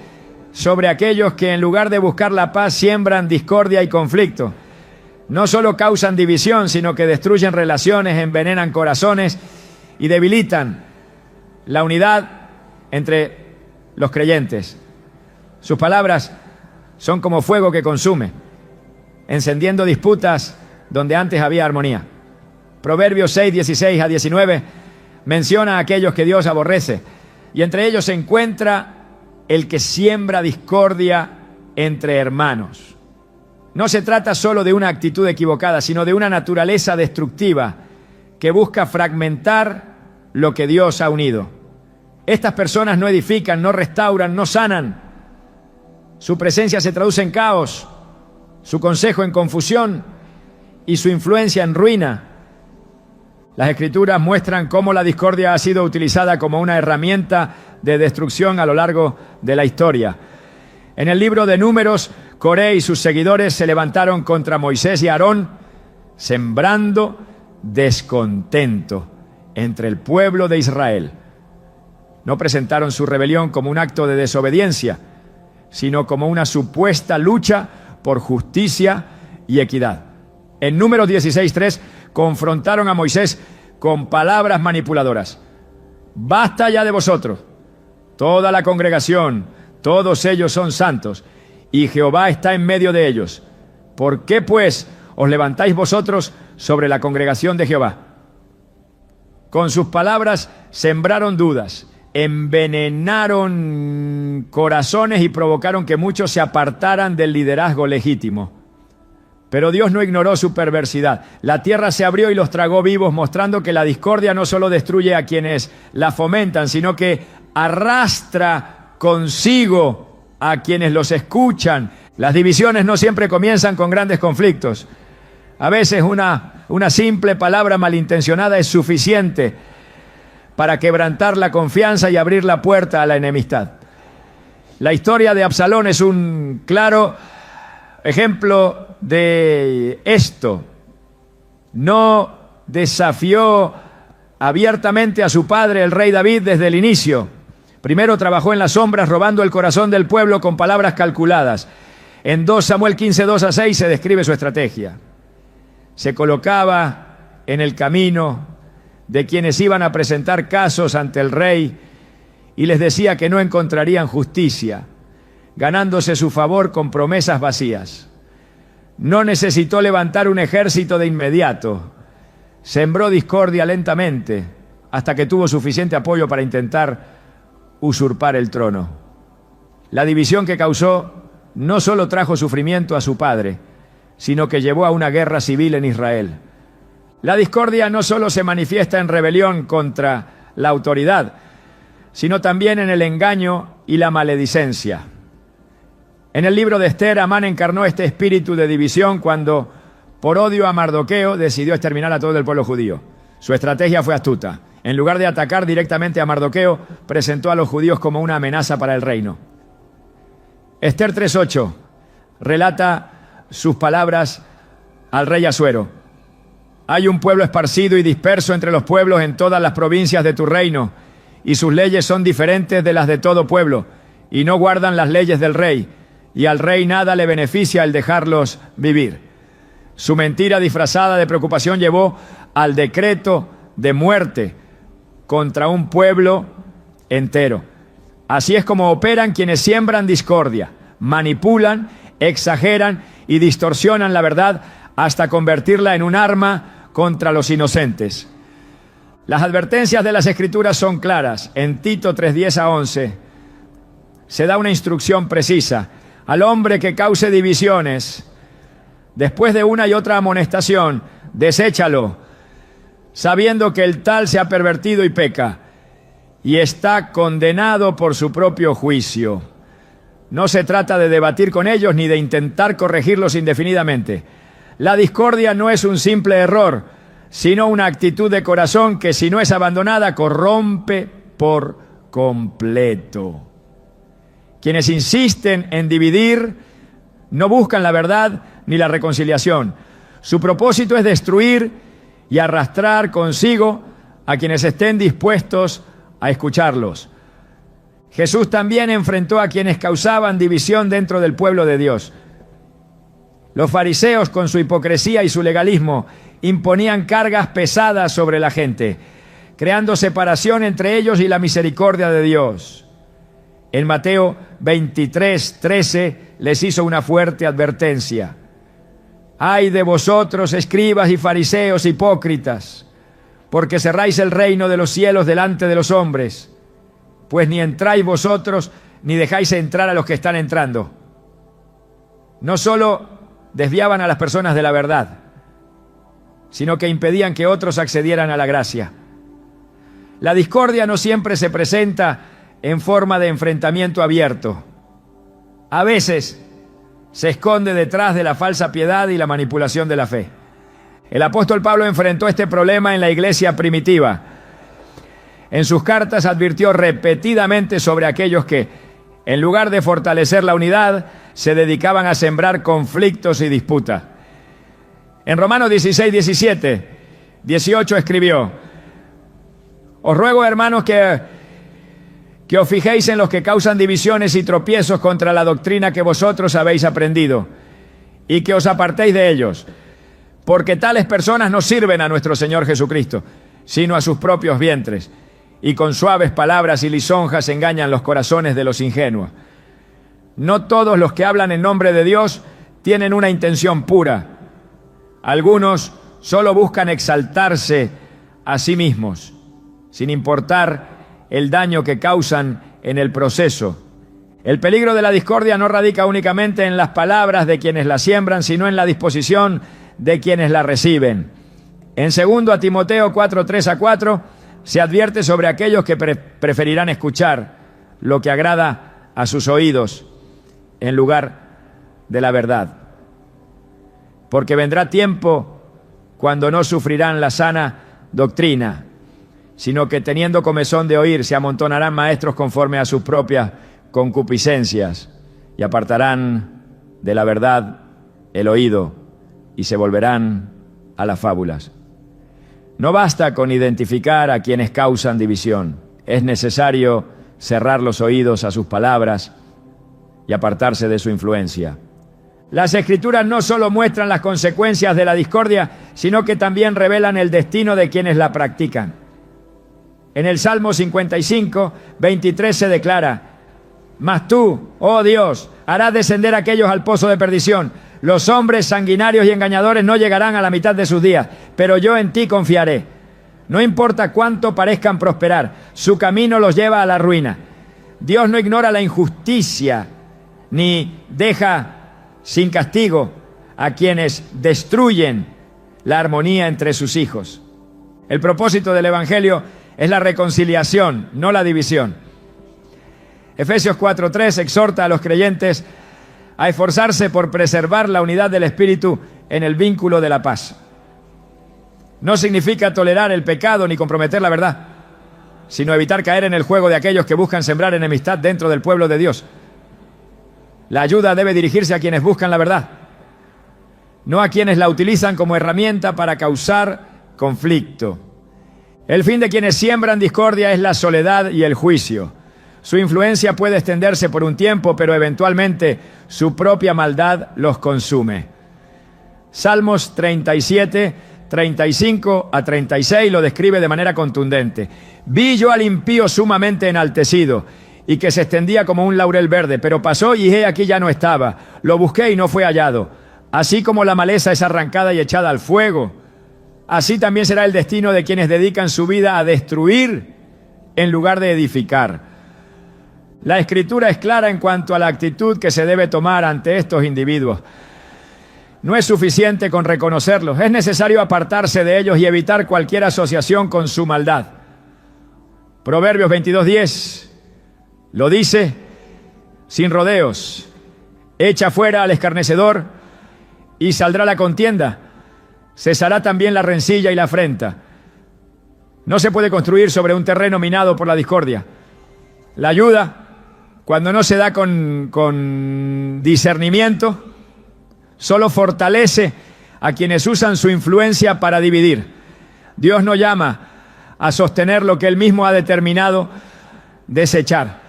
sobre aquellos que en lugar de buscar la paz siembran discordia y conflicto. No solo causan división, sino que destruyen relaciones, envenenan corazones y debilitan la unidad entre los creyentes. Sus palabras son como fuego que consume, encendiendo disputas donde antes había armonía. Proverbios 6:16-19 menciona a aquellos que Dios aborrece, y entre ellos se encuentra el que siembra discordia entre hermanos. No se trata solo de una actitud equivocada, sino de una naturaleza destructiva que busca fragmentar lo que Dios ha unido. Estas personas no edifican, no restauran, no sanan. Su presencia se traduce en caos, su consejo en confusión y su influencia en ruina. Las Escrituras muestran cómo la discordia ha sido utilizada como una herramienta de destrucción a lo largo de la historia. En el libro de Números, Coré y sus seguidores se levantaron contra Moisés y Aarón, sembrando descontento entre el pueblo de Israel. No presentaron su rebelión como un acto de desobediencia, sino como una supuesta lucha por justicia y equidad. En Números 16:3 confrontaron a Moisés con palabras manipuladoras. Basta ya de vosotros, toda la congregación, todos ellos son santos, y Jehová está en medio de ellos. ¿Por qué pues os levantáis vosotros sobre la congregación de Jehová? Con sus palabras sembraron dudas, envenenaron corazones y provocaron que muchos se apartaran del liderazgo legítimo. Pero Dios no ignoró su perversidad. La tierra se abrió y los tragó vivos, mostrando que la discordia no solo destruye a quienes la fomentan, sino que arrastra consigo a quienes los escuchan. Las divisiones no siempre comienzan con grandes conflictos. A veces una simple palabra malintencionada es suficiente para quebrantar la confianza y abrir la puerta a la enemistad. La historia de Absalón es un claro ejemplo de esto. No desafió abiertamente a su padre, el rey David, desde el inicio. Primero trabajó en las sombras, robando el corazón del pueblo con palabras calculadas. En 2 Samuel 15:2-6 se describe su estrategia. Se colocaba en el camino de quienes iban a presentar casos ante el rey y les decía que no encontrarían justicia, ganándose su favor con promesas vacías. No necesitó levantar un ejército de inmediato. Sembró discordia lentamente hasta que tuvo suficiente apoyo para intentar usurpar el trono. La división que causó no solo trajo sufrimiento a su padre, sino que llevó a una guerra civil en Israel. La discordia no solo se manifiesta en rebelión contra la autoridad, sino también en el engaño y la maledicencia. En el libro de Esther, Amán encarnó este espíritu de división cuando, por odio a Mardoqueo, decidió exterminar a todo el pueblo judío. Su estrategia fue astuta. En lugar de atacar directamente a Mardoqueo, presentó a los judíos como una amenaza para el reino. Esther 3:8 relata sus palabras al rey Asuero. Hay un pueblo esparcido y disperso entre los pueblos en todas las provincias de tu reino, y sus leyes son diferentes de las de todo pueblo, y no guardan las leyes del rey, y al rey nada le beneficia el dejarlos vivir. Su mentira disfrazada de preocupación llevó al decreto de muerte contra un pueblo entero. Así es como operan quienes siembran discordia, manipulan, exageran y distorsionan la verdad hasta convertirla en un arma contra los inocentes. Las advertencias de las Escrituras son claras. En Tito 3:10-11 se da una instrucción precisa. Al hombre que cause divisiones, después de una y otra amonestación, deséchalo, sabiendo que el tal se ha pervertido y peca, y está condenado por su propio juicio. No se trata de debatir con ellos ni de intentar corregirlos indefinidamente. La discordia no es un simple error, sino una actitud de corazón que, si no es abandonada, corrompe por completo. Quienes insisten en dividir no buscan la verdad ni la reconciliación. Su propósito es destruir y arrastrar consigo a quienes estén dispuestos a escucharlos. Jesús también enfrentó a quienes causaban división dentro del pueblo de Dios. Los fariseos, con su hipocresía y su legalismo, imponían cargas pesadas sobre la gente, creando separación entre ellos y la misericordia de Dios. En Mateo 23:13 les hizo una fuerte advertencia. ¡Ay de vosotros, escribas y fariseos hipócritas! Porque cerráis el reino de los cielos delante de los hombres, pues ni entráis vosotros, ni dejáis entrar a los que están entrando. No solo desviaban a las personas de la verdad, sino que impedían que otros accedieran a la gracia. La discordia no siempre se presenta en forma de enfrentamiento abierto. A veces se esconde detrás de la falsa piedad y la manipulación de la fe. El apóstol Pablo enfrentó este problema en la iglesia primitiva. En sus cartas advirtió repetidamente sobre aquellos que, en lugar de fortalecer la unidad, se dedicaban a sembrar conflictos y disputas. En Romanos 16:17-18 escribió: os ruego, hermanos, que os fijéis en los que causan divisiones y tropiezos contra la doctrina que vosotros habéis aprendido, y que os apartéis de ellos, porque tales personas no sirven a nuestro Señor Jesucristo, sino a sus propios vientres, y con suaves palabras y lisonjas engañan los corazones de los ingenuos. No todos los que hablan en nombre de Dios tienen una intención pura. Algunos solo buscan exaltarse a sí mismos, sin importar el daño que causan en el proceso. El peligro de la discordia no radica únicamente en las palabras de quienes la siembran, sino en la disposición de quienes la reciben. En 2 Timoteo 4:3-4 se advierte sobre aquellos que preferirán escuchar lo que agrada a sus oídos en lugar de la verdad. Porque vendrá tiempo cuando no sufrirán la sana doctrina, sino que, teniendo comezón de oír, se amontonarán maestros conforme a sus propias concupiscencias, y apartarán de la verdad el oído y se volverán a las fábulas. No basta con identificar a quienes causan división. Es necesario cerrar los oídos a sus palabras y apartarse de su influencia. Las Escrituras no solo muestran las consecuencias de la discordia, sino que también revelan el destino de quienes la practican. En el Salmo 55:23 se declara: mas tú, oh Dios, harás descender a aquellos al pozo de perdición. Los hombres sanguinarios y engañadores no llegarán a la mitad de sus días, pero yo en ti confiaré. No importa cuánto parezcan prosperar, su camino los lleva a la ruina. Dios no ignora la injusticia, ni deja sin castigo a quienes destruyen la armonía entre sus hijos. El propósito del Evangelio es la reconciliación, no la división. Efesios 4:3 exhorta a los creyentes a esforzarse por preservar la unidad del Espíritu en el vínculo de la paz. No significa tolerar el pecado ni comprometer la verdad, sino evitar caer en el juego de aquellos que buscan sembrar enemistad dentro del pueblo de Dios. La ayuda debe dirigirse a quienes buscan la verdad, no a quienes la utilizan como herramienta para causar conflicto. El fin de quienes siembran discordia es la soledad y el juicio. Su influencia puede extenderse por un tiempo, pero eventualmente su propia maldad los consume. Salmos 37, 35 a 36 lo describe de manera contundente. Vi yo al impío sumamente enaltecido y que se extendía como un laurel verde, pero pasó y he aquí ya no estaba. Lo busqué y no fue hallado. Así como la maleza es arrancada y echada al fuego, así también será el destino de quienes dedican su vida a destruir en lugar de edificar. La Escritura es clara en cuanto a la actitud que se debe tomar ante estos individuos. No es suficiente con reconocerlos, es necesario apartarse de ellos y evitar cualquier asociación con su maldad. Proverbios 22:10 lo dice sin rodeos: echa fuera al escarnecedor y saldrá la contienda, cesará también la rencilla y la afrenta. No se puede construir sobre un terreno minado por la discordia. La ayuda, cuando no se da con discernimiento, solo fortalece a quienes usan su influencia para dividir. Dios no llama a sostener lo que Él mismo ha determinado desechar.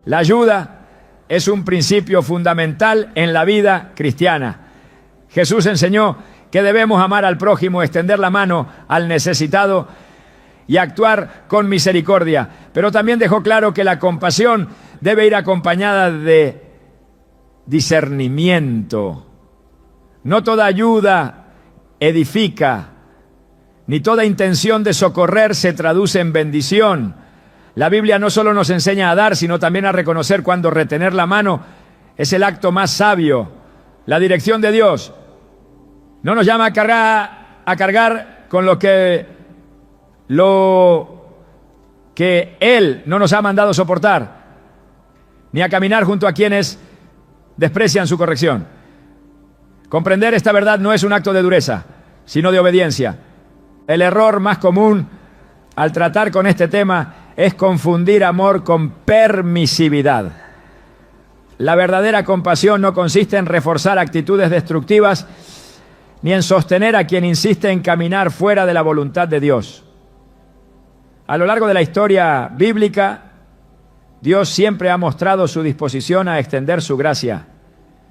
La ayuda es un principio fundamental en la vida cristiana. Jesús enseñó que debemos amar al prójimo, extender la mano al necesitado y actuar con misericordia. Pero también dejó claro que la compasión debe ir acompañada de discernimiento. No toda ayuda edifica, ni toda intención de socorrer se traduce en bendición. La Biblia no solo nos enseña a dar, sino también a reconocer cuando retener la mano es el acto más sabio. La dirección de Dios no nos llama a cargar con lo que Él no nos ha mandado soportar, ni a caminar junto a quienes desprecian su corrección. Comprender esta verdad no es un acto de dureza, sino de obediencia. El error más común al tratar con este tema es confundir amor con permisividad. La verdadera compasión no consiste en reforzar actitudes destructivas ni en sostener a quien insiste en caminar fuera de la voluntad de Dios. A lo largo de la historia bíblica, Dios siempre ha mostrado su disposición a extender su gracia,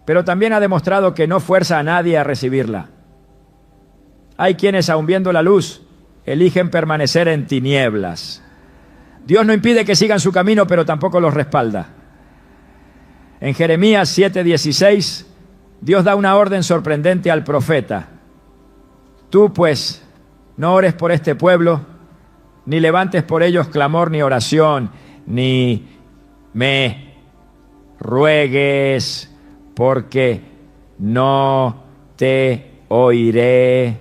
pero también ha demostrado que no fuerza a nadie a recibirla. Hay quienes, aun viendo la luz, eligen permanecer en tinieblas. Dios no impide que sigan su camino, pero tampoco los respalda. En Jeremías 7:16, Dios da una orden sorprendente al profeta. Tú, pues, no ores por este pueblo, ni levantes por ellos clamor ni oración, ni me ruegues, porque no te oiré.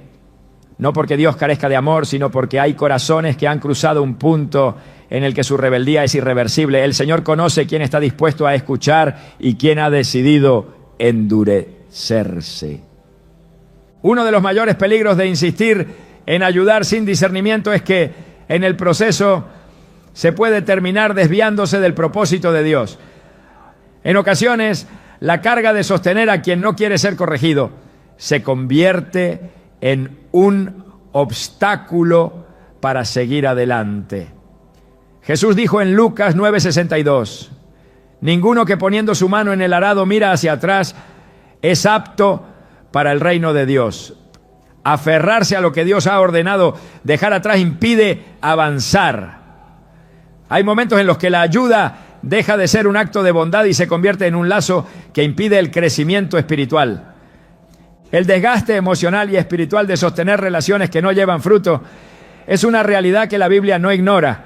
No porque Dios carezca de amor, sino porque hay corazones que han cruzado un punto en el que su rebeldía es irreversible. El Señor conoce quién está dispuesto a escuchar y quién ha decidido endurecerse. Uno de los mayores peligros de insistir en ayudar sin discernimiento es que en el proceso se puede terminar desviándose del propósito de Dios. En ocasiones, la carga de sostener a quien no quiere ser corregido se convierte en un obstáculo para seguir adelante. Jesús dijo en Lucas 9:62, ninguno que poniendo su mano en el arado mira hacia atrás es apto para el reino de Dios. Aferrarse a lo que Dios ha ordenado dejar atrás impide avanzar. Hay momentos en los que la ayuda deja de ser un acto de bondad y se convierte en un lazo que impide el crecimiento espiritual. El desgaste emocional y espiritual de sostener relaciones que no llevan fruto es una realidad que la Biblia no ignora.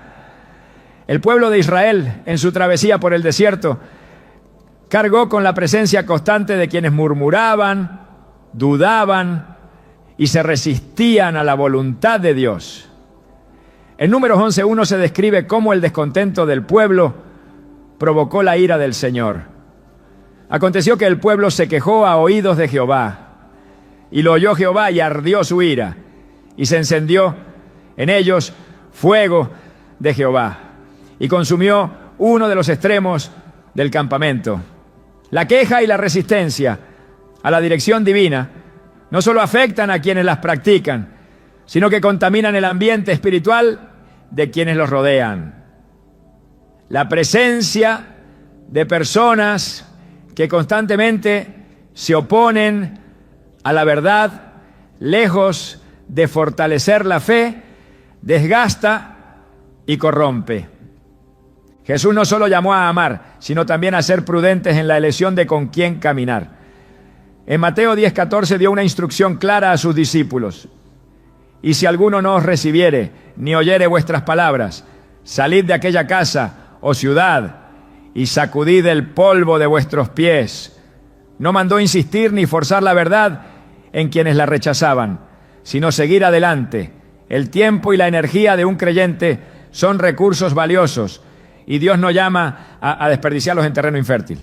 El pueblo de Israel, en su travesía por el desierto, cargó con la presencia constante de quienes murmuraban, dudaban y se resistían a la voluntad de Dios. En Números 11:1 se describe cómo el descontento del pueblo provocó la ira del Señor. Aconteció que el pueblo se quejó a oídos de Jehová, y lo oyó Jehová y ardió su ira, y se encendió en ellos fuego de Jehová, y consumió uno de los extremos del campamento. La queja y la resistencia a la dirección divina no solo afectan a quienes las practican, sino que contaminan el ambiente espiritual de quienes los rodean. La presencia de personas que constantemente se oponen a la verdad, lejos de fortalecer la fe, desgasta y corrompe. Jesús no solo llamó a amar, sino también a ser prudentes en la elección de con quién caminar. En Mateo 10:14 dio una instrucción clara a sus discípulos. Y si alguno no os recibiere, ni oyere vuestras palabras, salid de aquella casa o ciudad y sacudid el polvo de vuestros pies. No mandó insistir ni forzar la verdad en quienes la rechazaban, sino seguir adelante. El tiempo y la energía de un creyente son recursos valiosos y Dios no llama a desperdiciarlos en terreno infértil.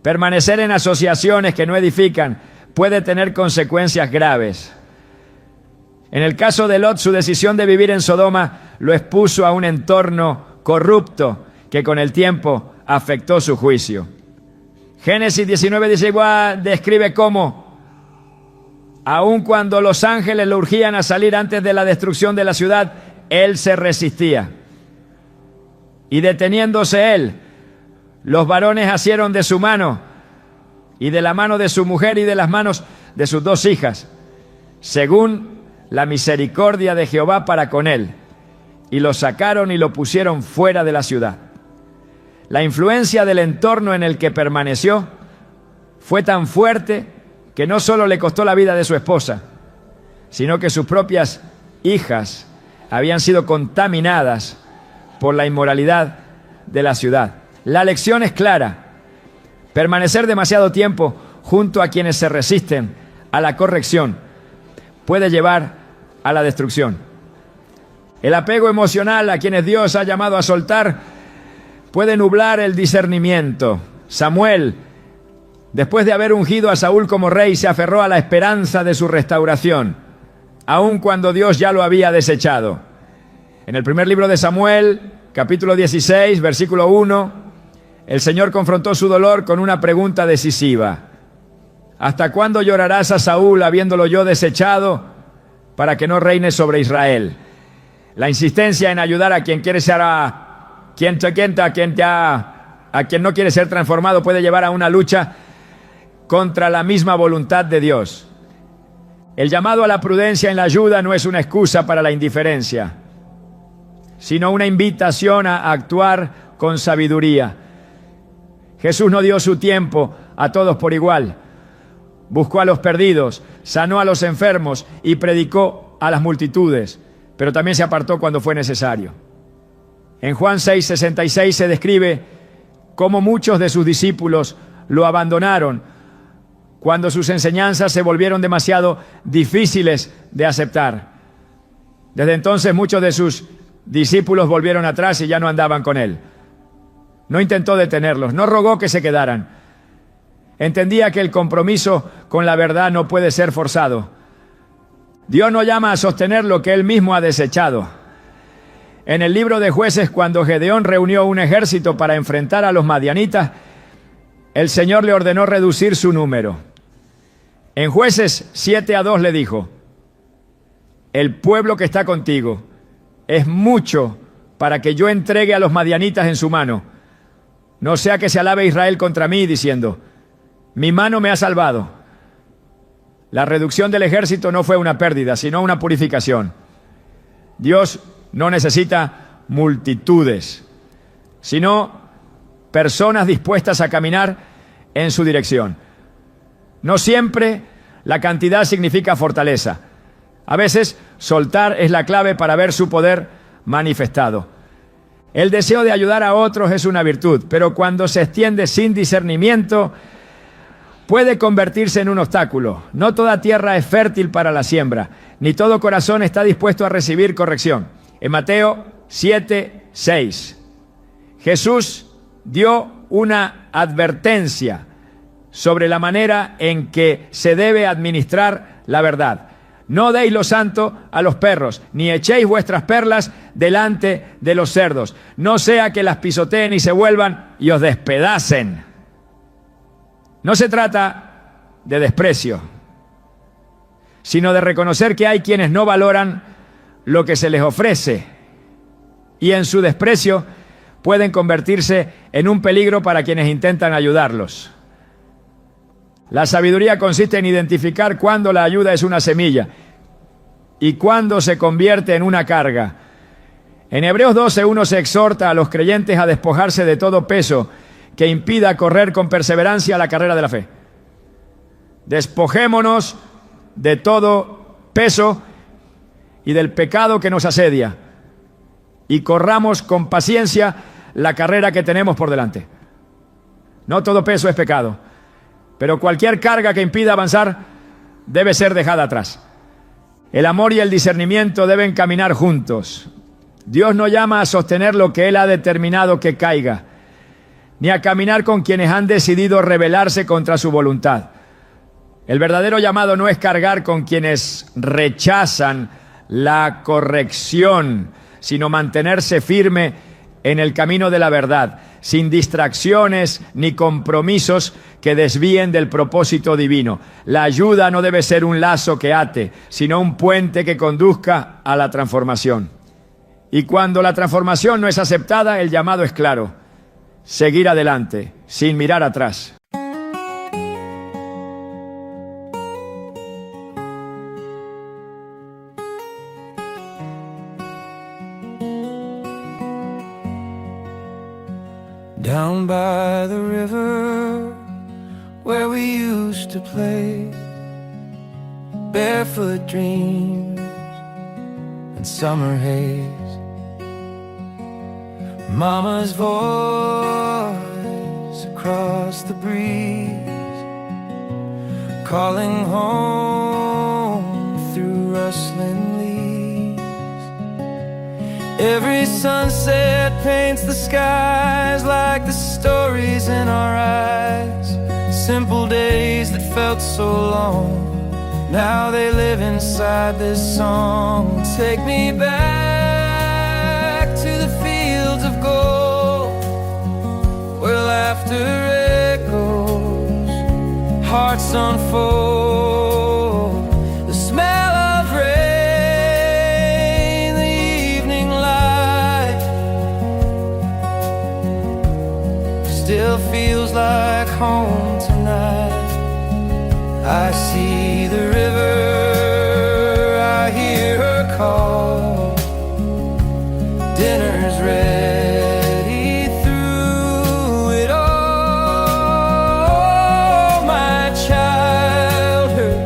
Permanecer en asociaciones que no edifican puede tener consecuencias graves. En el caso de Lot, su decisión de vivir en Sodoma lo expuso a un entorno corrupto que con el tiempo afectó su juicio. Génesis 19:10 describe cómo, aun cuando los ángeles lo urgían a salir antes de la destrucción de la ciudad, él se resistía. Y deteniéndose él, los varones asieron de su mano y de la mano de su mujer y de las manos de sus 2 hijas, según la misericordia de Jehová para con él, y lo sacaron y lo pusieron fuera de la ciudad. La influencia del entorno en el que permaneció fue tan fuerte que no solo le costó la vida de su esposa, sino que sus propias hijas habían sido contaminadas por la inmoralidad de la ciudad. La lección es clara: permanecer demasiado tiempo junto a quienes se resisten a la corrección puede llevar a la destrucción. El apego emocional a quienes Dios ha llamado a soltar puede nublar el discernimiento. Samuel, después de haber ungido a Saúl como rey, se aferró a la esperanza de su restauración, aun cuando Dios ya lo había desechado. En el primer libro de Samuel, capítulo 16, versículo 1, el Señor confrontó su dolor con una pregunta decisiva: ¿hasta cuándo llorarás a Saúl habiéndolo yo desechado para que no reine sobre Israel? La insistencia en ayudar a quien quiere ser a quien no quiere ser transformado puede llevar a una lucha contra la misma voluntad de Dios. El llamado a la prudencia en la ayuda no es una excusa para la indiferencia, sino una invitación a actuar con sabiduría. Jesús no dio su tiempo a todos por igual. Buscó a los perdidos, sanó a los enfermos y predicó a las multitudes, pero también se apartó cuando fue necesario. En Juan 6:66 se describe cómo muchos de sus discípulos lo abandonaron cuando sus enseñanzas se volvieron demasiado difíciles de aceptar. Desde entonces muchos de sus discípulos volvieron atrás y ya no andaban con él. No intentó detenerlos, no rogó que se quedaran. Entendía que el compromiso con la verdad no puede ser forzado. Dios no llama a sostener lo que él mismo ha desechado. En el libro de Jueces, cuando Gedeón reunió un ejército para enfrentar a los madianitas, el Señor le ordenó reducir su número. En Jueces 7:2 le dijo: el pueblo que está contigo es mucho para que yo entregue a los madianitas en su mano. No sea que se alabe Israel contra mí diciendo: mi mano me ha salvado. La reducción del ejército no fue una pérdida, sino una purificación. Dios no necesita multitudes, sino personas dispuestas a caminar en su dirección. No siempre la cantidad significa fortaleza. A veces soltar es la clave para ver su poder manifestado. El deseo de ayudar a otros es una virtud, pero cuando se extiende sin discernimiento, puede convertirse en un obstáculo. No toda tierra es fértil para la siembra, ni todo corazón está dispuesto a recibir corrección. En Mateo 7:6, Jesús dio una advertencia sobre la manera en que se debe administrar la verdad. No deis lo santo a los perros, ni echéis vuestras perlas delante de los cerdos, no sea que las pisoteen y se vuelvan y os despedacen. No se trata de desprecio, sino de reconocer que hay quienes no valoran lo que se les ofrece y en su desprecio pueden convertirse en un peligro para quienes intentan ayudarlos. La sabiduría consiste en identificar cuándo la ayuda es una semilla y cuándo se convierte en una carga. En Hebreos 12:1 se exhorta a los creyentes a despojarse de todo peso que impida correr con perseverancia la carrera de la fe. Despojémonos de todo peso y del pecado que nos asedia y corramos con paciencia la carrera que tenemos por delante. No todo peso es pecado, pero cualquier carga que impida avanzar debe ser dejada atrás. El amor y el discernimiento deben caminar juntos. Dios no llama a sostener lo que Él ha determinado que caiga, ni a caminar con quienes han decidido rebelarse contra su voluntad. El verdadero llamado no es cargar con quienes rechazan la corrección, sino mantenerse firme en el camino de la verdad, sin distracciones ni compromisos que desvíen del propósito divino. La ayuda no debe ser un lazo que ate, sino un puente que conduzca a la transformación. Y cuando la transformación no es aceptada, el llamado es claro: seguir adelante, sin mirar atrás. Down by the river where we used to play, barefoot dreams and summer haze, Mama's voice across the breeze, calling home through rustling leaves. Every sunset paints the skies like the stories in our eyes. Simple days that felt so long, now they live inside this song. Take me back to the fields of gold, where laughter echoes, hearts unfold. The smell of rain, the evening light, still feels like home tonight. I see the river, I hear her call. Dinner's ready through it all. My childhood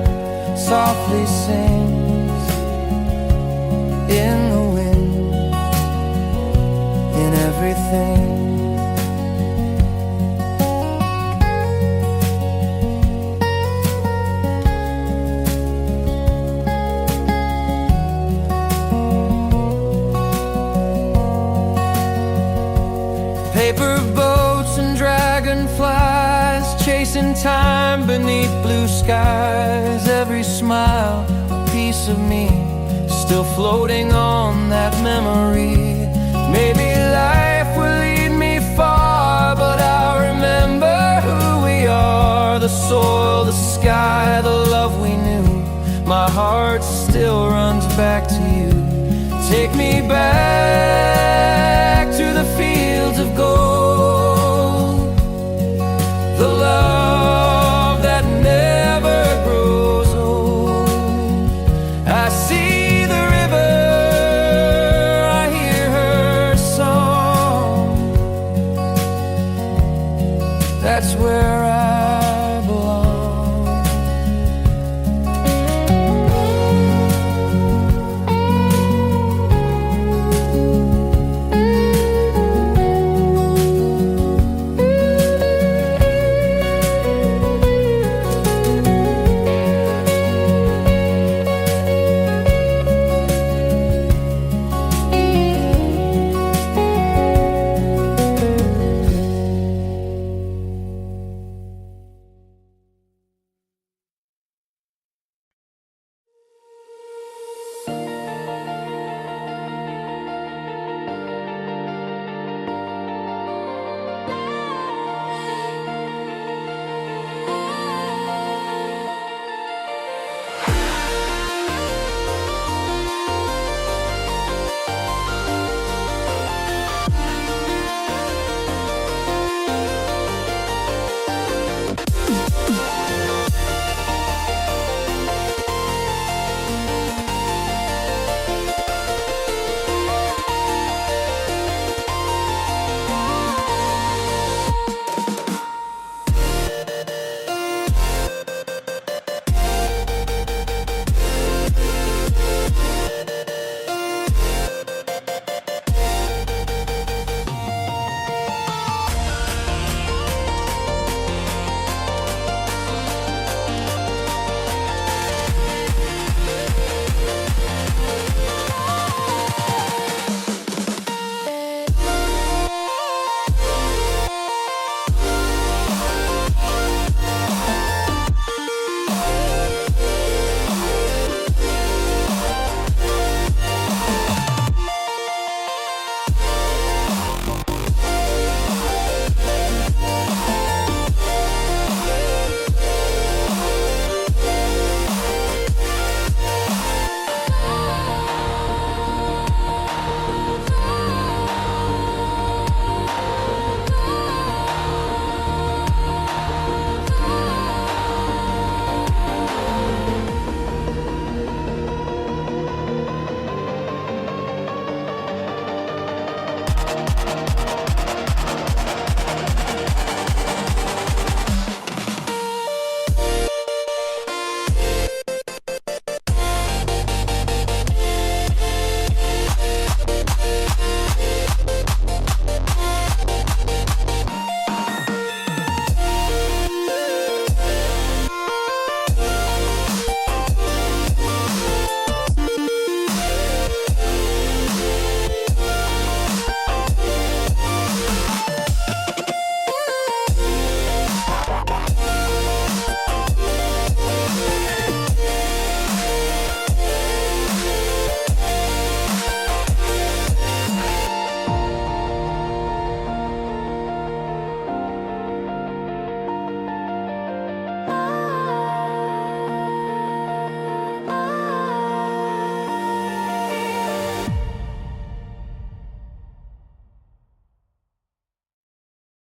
softly sings in the wind, in everything. Paper boats and dragonflies, chasing time beneath blue skies. Every smile, a piece of me, still floating on that memory. Maybe life will lead me far, but I'll remember who we are. The soil, the sky, the love we knew. My heart still runs back to you. Take me back